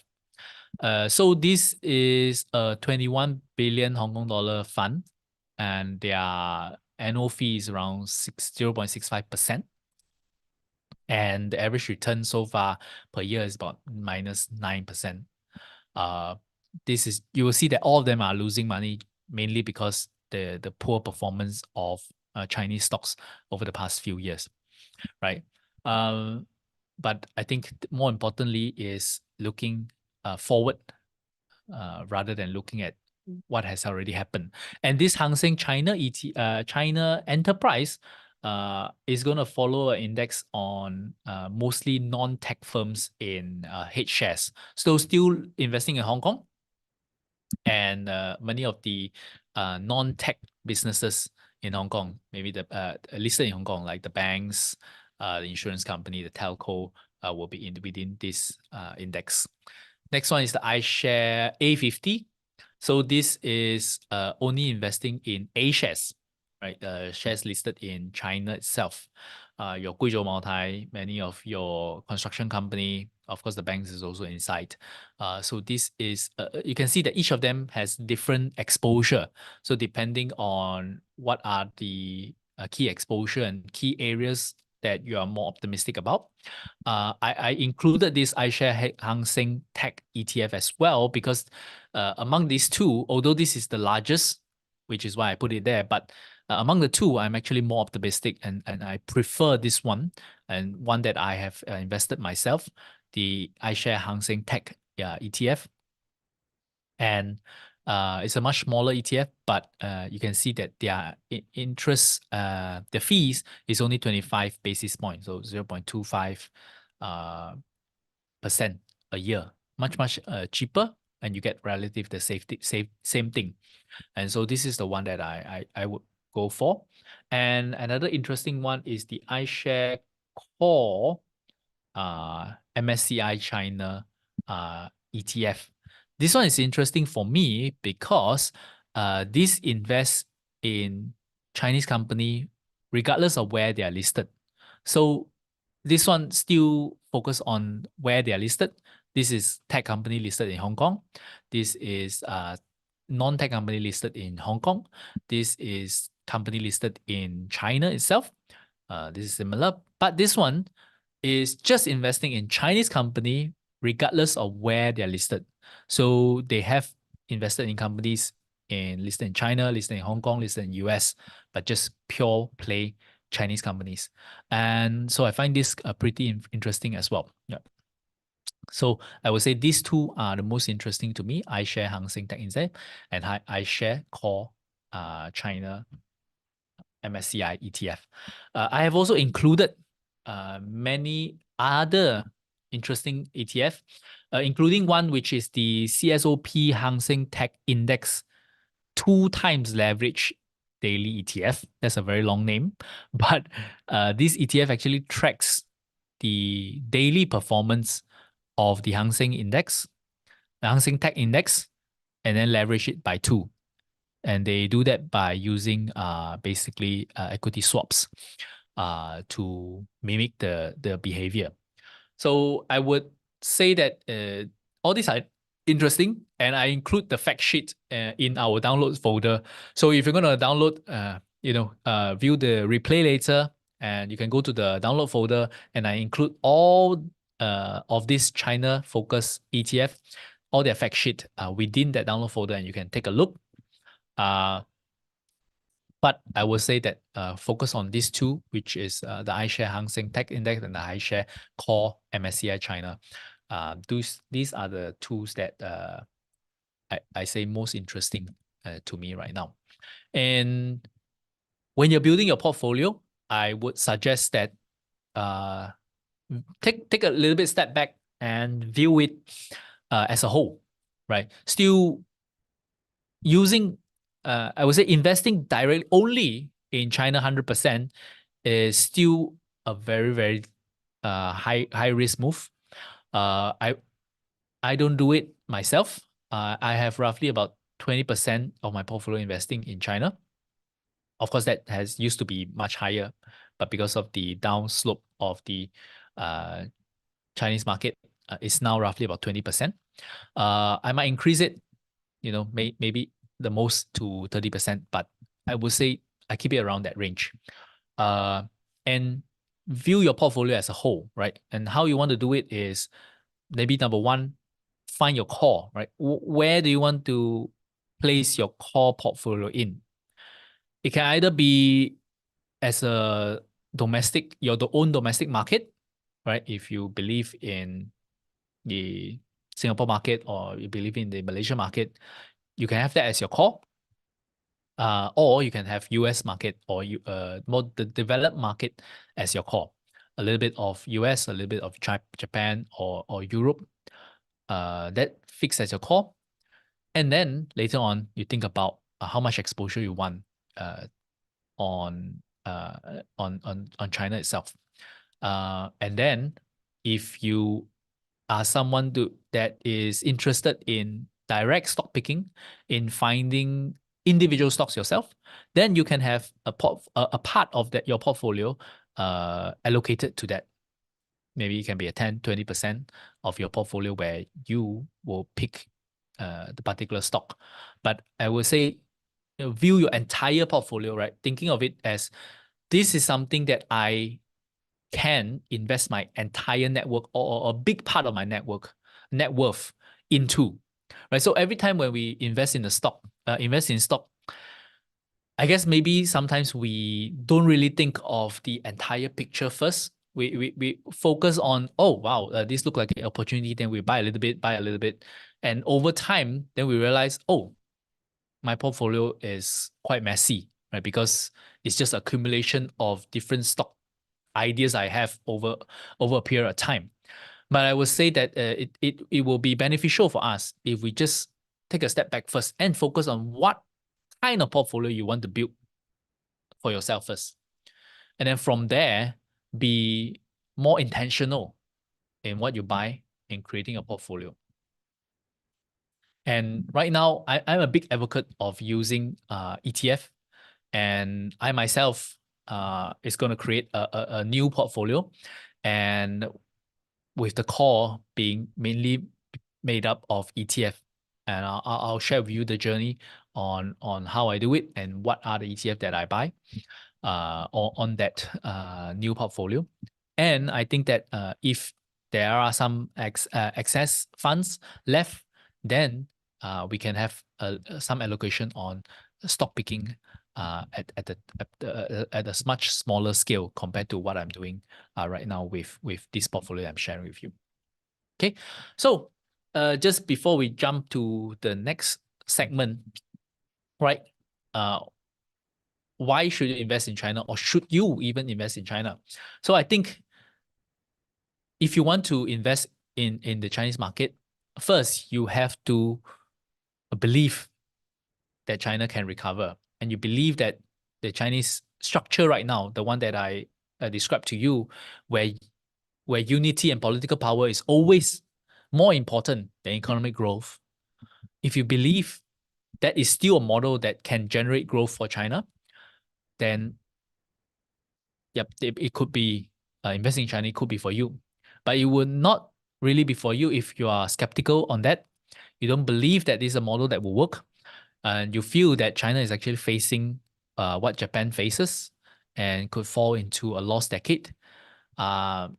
S1: So this is a 21 billion Hong Kong dollar fund, and their annual fee is around 0.65%. And the average return so far per year is about -9%. Uh, this is, you will see that all of them are losing money mainly because the poor performance of Chinese stocks over the past few years, right? But I think more importantly is looking forward rather than looking at what has already happened. And this Hang Seng China Enterprise is going to follow an index on mostly non-tech firms in H shares. So still investing in Hong Kong, and many of the non-tech businesses in Hong Kong, maybe the listed in Hong Kong, like the banks, the insurance company, the telco, will be within this index. Next one is the iShare A50. So this is only investing in A shares, right? Shares listed in China itself. Your Guizhou Maotai, many of your construction company, of course, the banks is also inside. So this is, you can see that each of them has different exposure. So depending on what are the key exposure and key areas that you are more optimistic about. I included this iShare Hang Seng Tech ETF as well because among these two, although this is the largest, which is why I put it there, but among the two, I'm actually more optimistic and I prefer this one and one that I have invested myself, the iShare Hang Seng Tech ETF. And it's a much smaller ETF, but you can see that their interest, the fees is only 25 basis points, so 0.25 percent a year, much cheaper, and you get relative the same thing. And so this is the one that I would go for. And another interesting one is the iShare Core MSCI China ETF. This one is interesting for me because this invests in Chinese company regardless of where they are listed. So this one still focus on where they are listed. This is tech company listed in Hong Kong. This is non-tech company listed in Hong Kong. This is company listed in China itself. This is similar, but this one is just investing in Chinese company regardless of where they're listed. So they have invested in companies listed in China, listed in Hong Kong, listed in US, but just pure play Chinese companies. And so I find this pretty interesting as well. Yeah. So I would say these two are the most interesting to me. iShare Hang Seng Tech Index and iShare Core China MSCI ETF. I have also included many other interesting ETF, including one which is the CSOP Hang Seng Tech Index 2x leverage daily ETF. That's a very long name, but this ETF actually tracks the daily performance of the Hang Seng Index, the Hang Seng Tech Index, and then leverage it by 2. And they do that by using basically equity swaps to mimic the behavior. So I would say that all these are interesting, and I include the fact sheet in our downloads folder. So if you're going to download, view the replay later, and you can go to the download folder, and I include all of this China-focused ETF, all their fact sheet within that download folder, and you can take a look. But I would say that focus on these two, which is the iShare Hang Seng Tech Index and the iShare Core MSCI China. These are the tools that I say most interesting to me right now. And when you're building your portfolio, I would suggest that take a little bit step back and view it as a whole, right? Still using, I would say investing directly only in China 100% is still a very high risk move. I don't do it myself. I have roughly about 20% of my portfolio investing in China. Of course, that has used to be much higher, but because of the downslope of the uh, Chinese market is now roughly about 20%. I might increase it, maybe the most to 30%, but I would say I keep it around that range. And view your portfolio as a whole, right? And how you want to do it is maybe number one, find your core, right? Where do you want to place your core portfolio in? It can either be as a your own domestic market, right? If you believe in the Singapore market or you believe in the Malaysia market, you can have that as your core. Or you can have US market or more the developed market as your core. A little bit of US, a little bit of Japan or Europe. That fixed as your core. And then later on, you think about how much exposure you want uh, on China itself. And then if you are someone that is interested in direct stock picking, in finding individual stocks yourself, then you can have a part of that your portfolio allocated to that. Maybe it can be a 10-20% of your portfolio where you will pick the particular stock. But I would say, view your entire portfolio, right? Thinking of it as this is something that I can invest my entire network or a big part of my net worth into, right? So every time when we invest in stock, I guess maybe sometimes we don't really think of the entire picture first. We focus on, oh wow, this look like an opportunity, then we buy a little bit, and over time, then we realize, oh, my portfolio is quite messy, right? Because it's just accumulation of different stock ideas I have over a period of time. But I would say that it will be beneficial for us if we just take a step back first and focus on what kind of portfolio you want to build for yourself first. And then from there, be more intentional in what you buy in creating a portfolio. And right now, I'm a big advocate of using ETF. And I myself is going to create a new portfolio. And with the core being mainly made up of ETF. And I'll share with you the journey on how I do it and what are the ETF that I buy on that new portfolio. And I think that if there are some excess funds left, then we can have some allocation on stock picking at a much smaller scale compared to what I'm doing right now with this portfolio I'm sharing with you. Okay, so just before we jump to the next segment, right? Why should you invest in China, or should you even invest in China? So I think if you want to invest in the Chinese market, first you have to believe that China can recover, and you believe that the Chinese structure right now, the one that I described to you, where unity and political power is always more important than economic growth. If you believe that is still a model that can generate growth for China, then yep, it could be investing in China, it could be for you. But it would not really be for you if you are skeptical on that. You don't believe that this is a model that will work. And you feel that China is actually facing what Japan faces and could fall into a lost decade. Uh,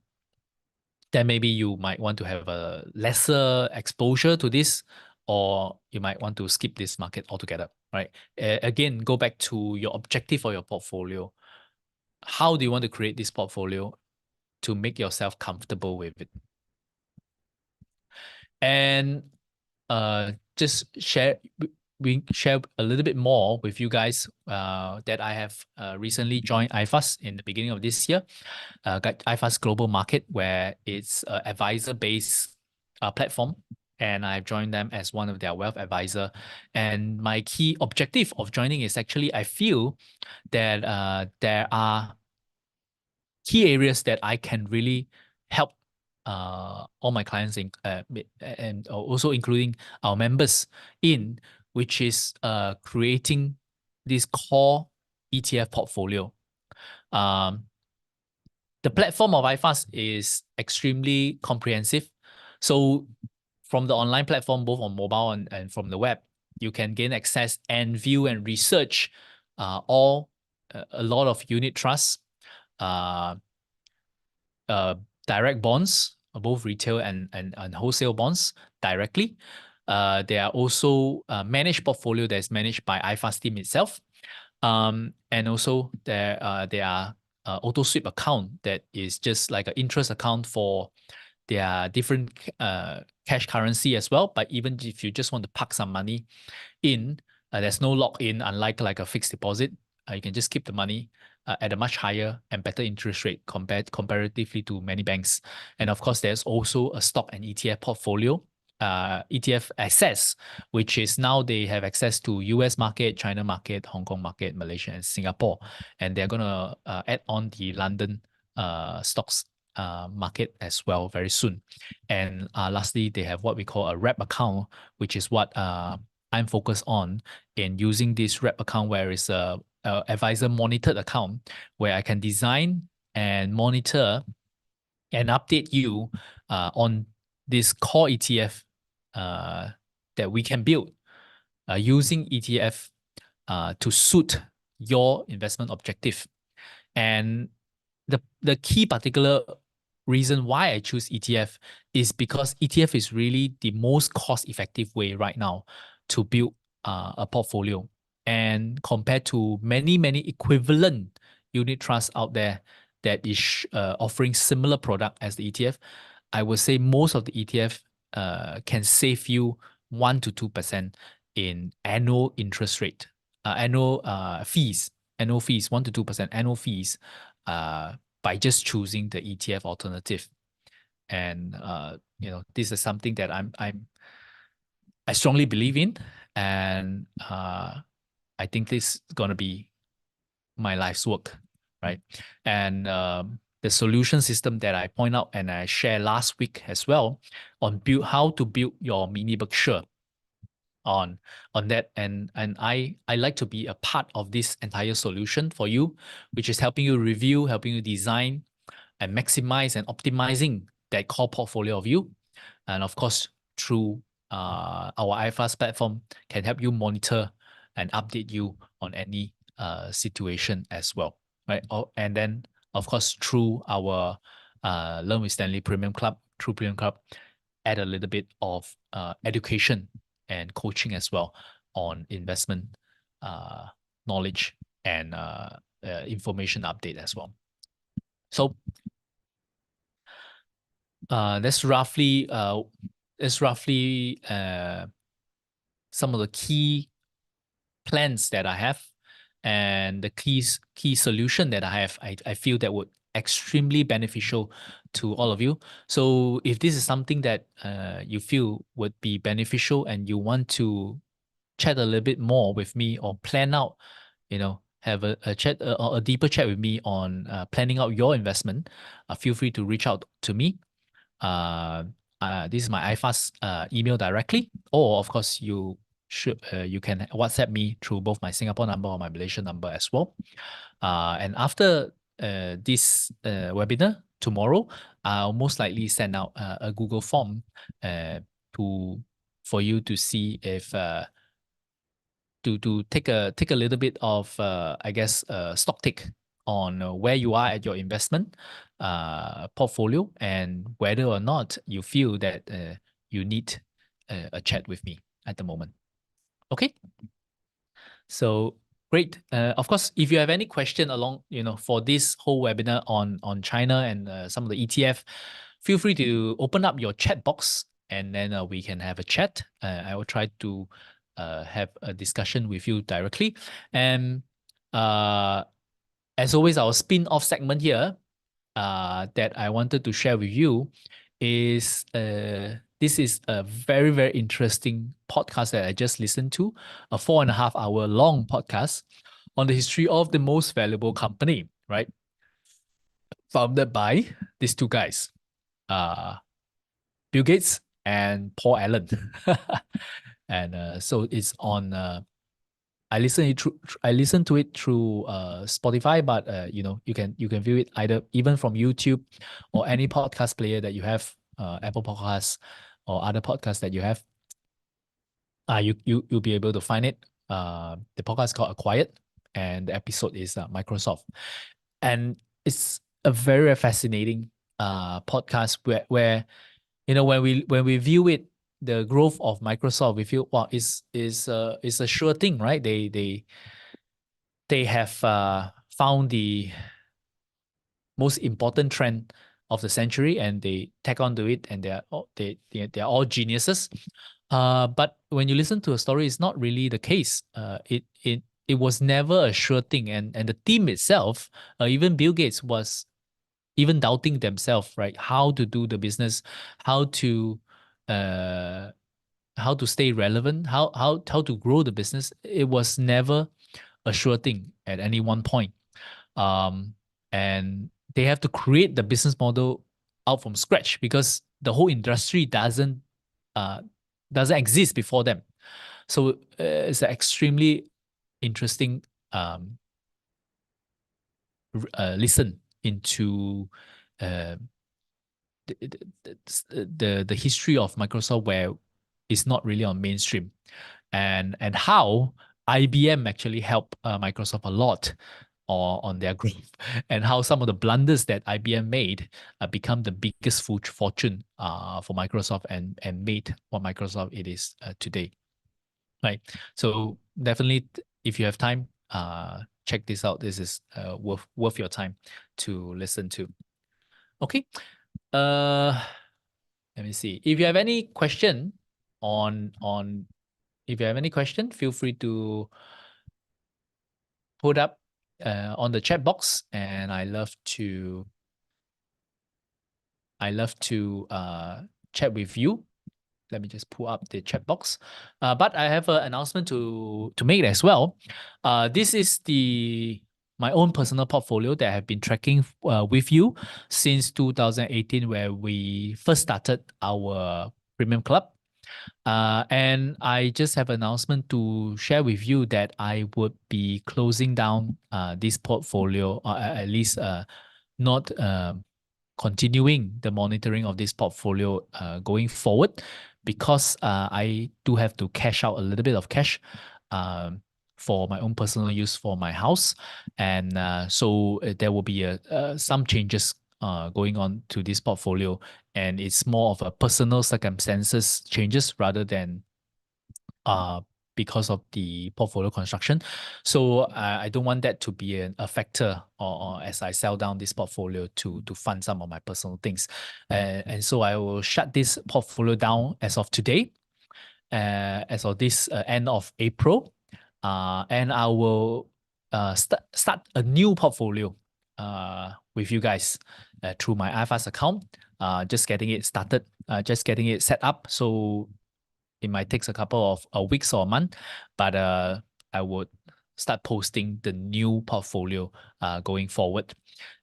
S1: then maybe you might want to have a lesser exposure to this, or you might want to skip this market altogether, right? Again, go back to your objective for your portfolio. How do you want to create this portfolio to make yourself comfortable with it? And just we share a little bit more with you guys that I have recently joined IFAS in the beginning of this year. IFAS Global Market, where it's an advisor-based platform, and I've joined them as one of their wealth advisor. And my key objective of joining is actually I feel that there are key areas that I can really help all my clients and also including our members in, which is creating this core ETF portfolio. Um, The platform of iFast is extremely comprehensive. So from the online platform, both on mobile and from the web, you can gain access and view and research all a lot of unit trusts, uh, uh, direct bonds, both retail and wholesale bonds directly. There are also managed portfolio that's managed by iFast team itself. And also there are auto sweep account that is just like an interest account for their different cash currency as well. But even if you just want to park some money in, there's no lock in, unlike like a fixed deposit. You can just keep the money at a much higher and better interest rate comparatively to many banks. And of course, there's also a stock and ETF portfolio, ETF access, which is now they have access to US market, China market, Hong Kong market, Malaysia, and Singapore. And they're going to add on the London stocks market as well very soon. And lastly, they have what we call a wrap account, which is what I'm focused on in using this wrap account, where it's a advisor monitored account where I can design and monitor and update you on this core ETF that we can build using ETF to suit your investment objective. And the key particular reason why I choose ETF is because ETF is really the most cost-effective way right now to build a portfolio. And compared to many equivalent unit trusts out there that is offering similar product as the ETF, I would say most of the ETF can save you 1 to 2% in annual interest rate, annual fees, 1 to 2% annual fees by just choosing the ETF alternative. And this is something that I strongly believe in, and I think this is gonna be my life's work, right? And the solution system that I point out and I shared last week as well on how to build your mini Berkshire on that, and I like to be a part of this entire solution for you, which is helping you review, helping you design, and maximize and optimizing that core portfolio of you. And of course, through our iFast platform, can help you monitor and update you on any situation as well, right? And then, of course, through our Learn with Stanley Premium Club, add a little bit of education and coaching as well on investment knowledge and information update as well. So that's roughly some of the key plans that I have, and the key solution that I have. I feel that would extremely beneficial to all of you. So if this is something that you feel would be beneficial and you want to chat a little bit more with me or plan out, have a chat or a deeper chat with me on planning out your investment, feel free to reach out to me. This is my iFast email directly, or of course you can WhatsApp me through both my Singapore number or my Malaysian number as well. And after this webinar tomorrow, I'll most likely send out a Google form for you to see if to take a little bit of stock take on where you are at your investment portfolio and whether or not you feel that you need a chat with me at the moment. Okay. So great. Of course, if you have any question along, for this whole webinar on China and some of the ETF, feel free to open up your chat box and then we can have a chat. I will try to have a discussion with you directly. And as always, our spin-off segment here that I wanted to share with you is this is a very interesting podcast that I just listened to, a 4.5 hour long podcast on the history of the most valuable company, right? Founded by these two guys, Bill Gates and Paul Allen. And so it's on I listen to it through Spotify, but you can view it either even from YouTube or any podcast player that you have, Apple Podcasts or other podcasts that you have. You'll be able to find it. The podcast called Acquired, and the episode is Microsoft, and it's a very fascinating podcast where when we view it, the growth of Microsoft, we feel wow, is a sure thing, right? They have found the most important trend of the century, and they tag on to it, and they're all geniuses. But when you listen to a story, it's not really the case. It was never a sure thing, and the team itself, even Bill Gates was even doubting themselves, right? How to do the business, how to uh how to stay relevant, how to grow the business. It was never a sure thing at any one point. Um, and they have to create the business model out from scratch because the whole industry uh, doesn't exist before them. So it's an extremely interesting listen into uh, the history of Microsoft, where it's not really on mainstream, and how IBM actually helped Microsoft a lot on their growth, and how some of the blunders that IBM made become the biggest fortune for Microsoft, and made what Microsoft it is today. Right. So definitely, if you have time, check this out. This is worth your time to listen to. Okay. Uh, Let me see. If you have any question on if you have any question, feel free to put up on the chat box, and I love to chat with you. Let me just pull up the chat box. But I have an announcement to make as well. This is the my own personal portfolio that I have been tracking with you since 2018, where we first started our premium club. And I just have an announcement to share with you that I would be closing down this portfolio, or at least not continuing the monitoring of this portfolio going forward, because I do have to cash out a little bit of cash um, for my own personal use for my house. And so there will be some changes going on to this portfolio, and it's more of a personal circumstances changes rather than uh, because of the portfolio construction. So I don't want that to be a factor, or as I sell down this portfolio to fund some of my personal things. And so I will shut this portfolio down as of today, as of this end of April. And I will start a new portfolio with you guys through my IFAS account, just getting it started, just getting it set up. So it might take a couple of weeks or a month, but I would start posting the new portfolio going forward.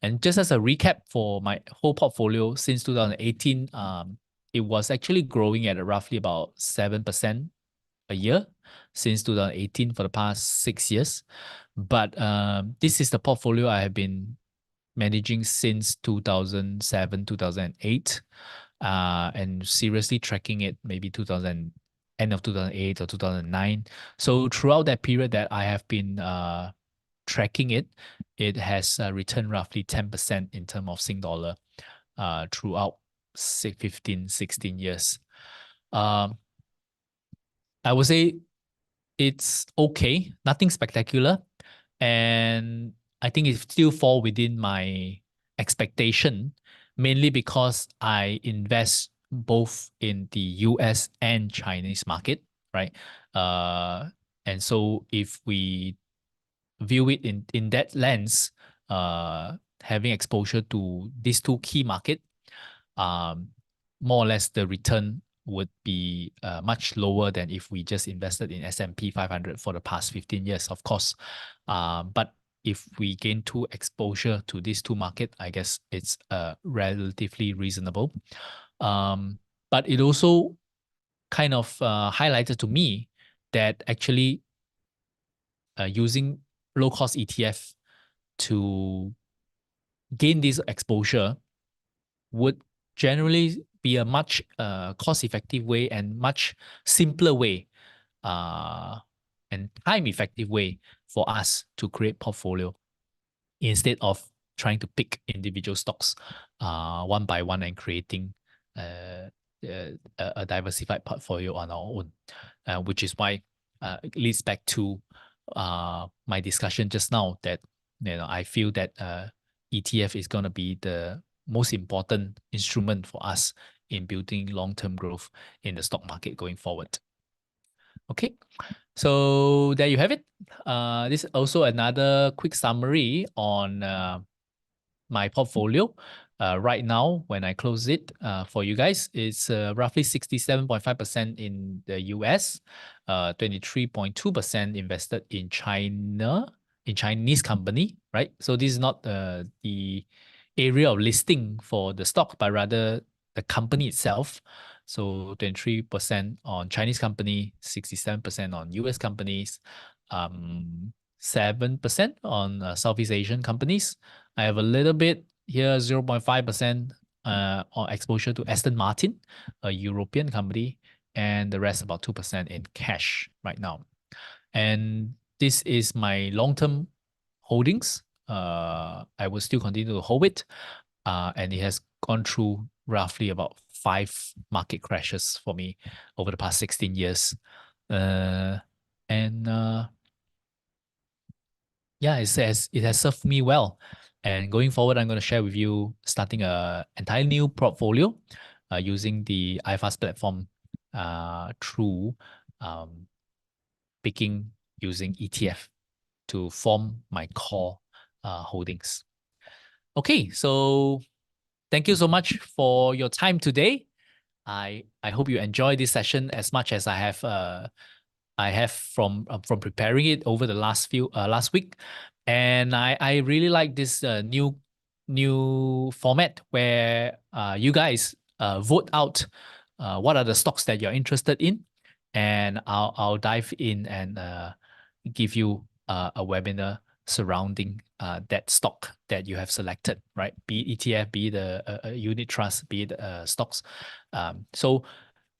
S1: And just as a recap for my whole portfolio since 2018, it was actually growing at roughly about 7% a year since 2018 for the past 6 years. But this is the portfolio I have been managing since 2007, 2008, and seriously tracking it maybe 2000, end of 2008 or 2009. So throughout that period that I have been tracking it, it has returned roughly 10% in terms of Sing dollar throughout 15, 16 years. Um, I would say it's okay, nothing spectacular. And I think it still fall within my expectation, mainly because I invest both in the US and Chinese market, right? Uh, and so if we view it in that lens, having exposure to these two key market, um, more or less the return would be much lower than if we just invested in S&P 500 for the past 15 years, of course. But if we gain two exposure to these two market, I guess it's relatively reasonable. But it also kind of highlighted to me that actually using low-cost ETF to gain this exposure would generally be a much cost-effective way and much simpler way and time-effective way for us to create portfolio instead of trying to pick individual stocks one by one and creating a diversified portfolio on our own, which is why it leads back to my discussion just now that I feel that ETF is going to be the most important instrument for us in building long-term growth in the stock market going forward. Okay, so there you have it. This is also another quick summary on my portfolio. Right now, when I close it for you guys, it's roughly 67.5% in the US, 23.2% invested in China, in Chinese company, right? So this is not the area of listing for the stock, but rather the company itself. So 23% on Chinese company, 67% on US companies, 7% on Southeast Asian companies. I have a little bit here, 0.5% on exposure to Aston Martin, a European company, and the rest about 2% in cash right now. And this is my long-term holdings. I will still continue to hold it. And it has gone through roughly about 5 market crashes for me over the past 16 years. Yeah, it has served me well. And going forward, I'm going to share with you starting a entirely new portfolio using the iFast platform through picking using ETF to form my core holdings. Okay, so thank you so much for your time today. I hope you enjoy this session as much as I have from preparing it over the last week, and I really like this new format where you guys vote out what are the stocks that you're interested in, and I'll dive in and give you a webinar surrounding that stock that you have selected, right? Be it ETF, be it a unit trust, be it stocks. So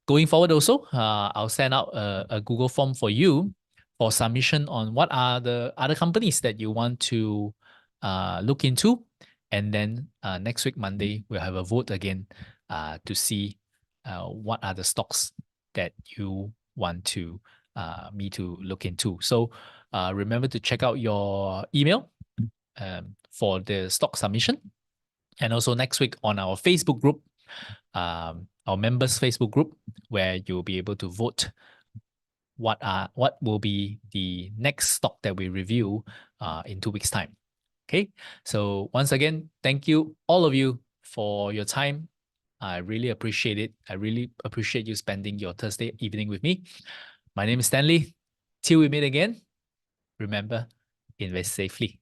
S1: going forward also, I'll send out a Google form for you for submission on what are the other companies that you want to look into. And then next week, Monday, we'll have a vote again to see what are the stocks that you want to me to look into. So remember to check out your email for the stock submission. And also next week on our Facebook group, our members Facebook group, where you'll be able to vote what will be the next stock that we review in 2 weeks' time. Okay, so once again, thank you all of you for your time. I really appreciate it. I really appreciate you spending your Thursday evening with me. My name is Stanley. Till we meet again, remember, invest safely.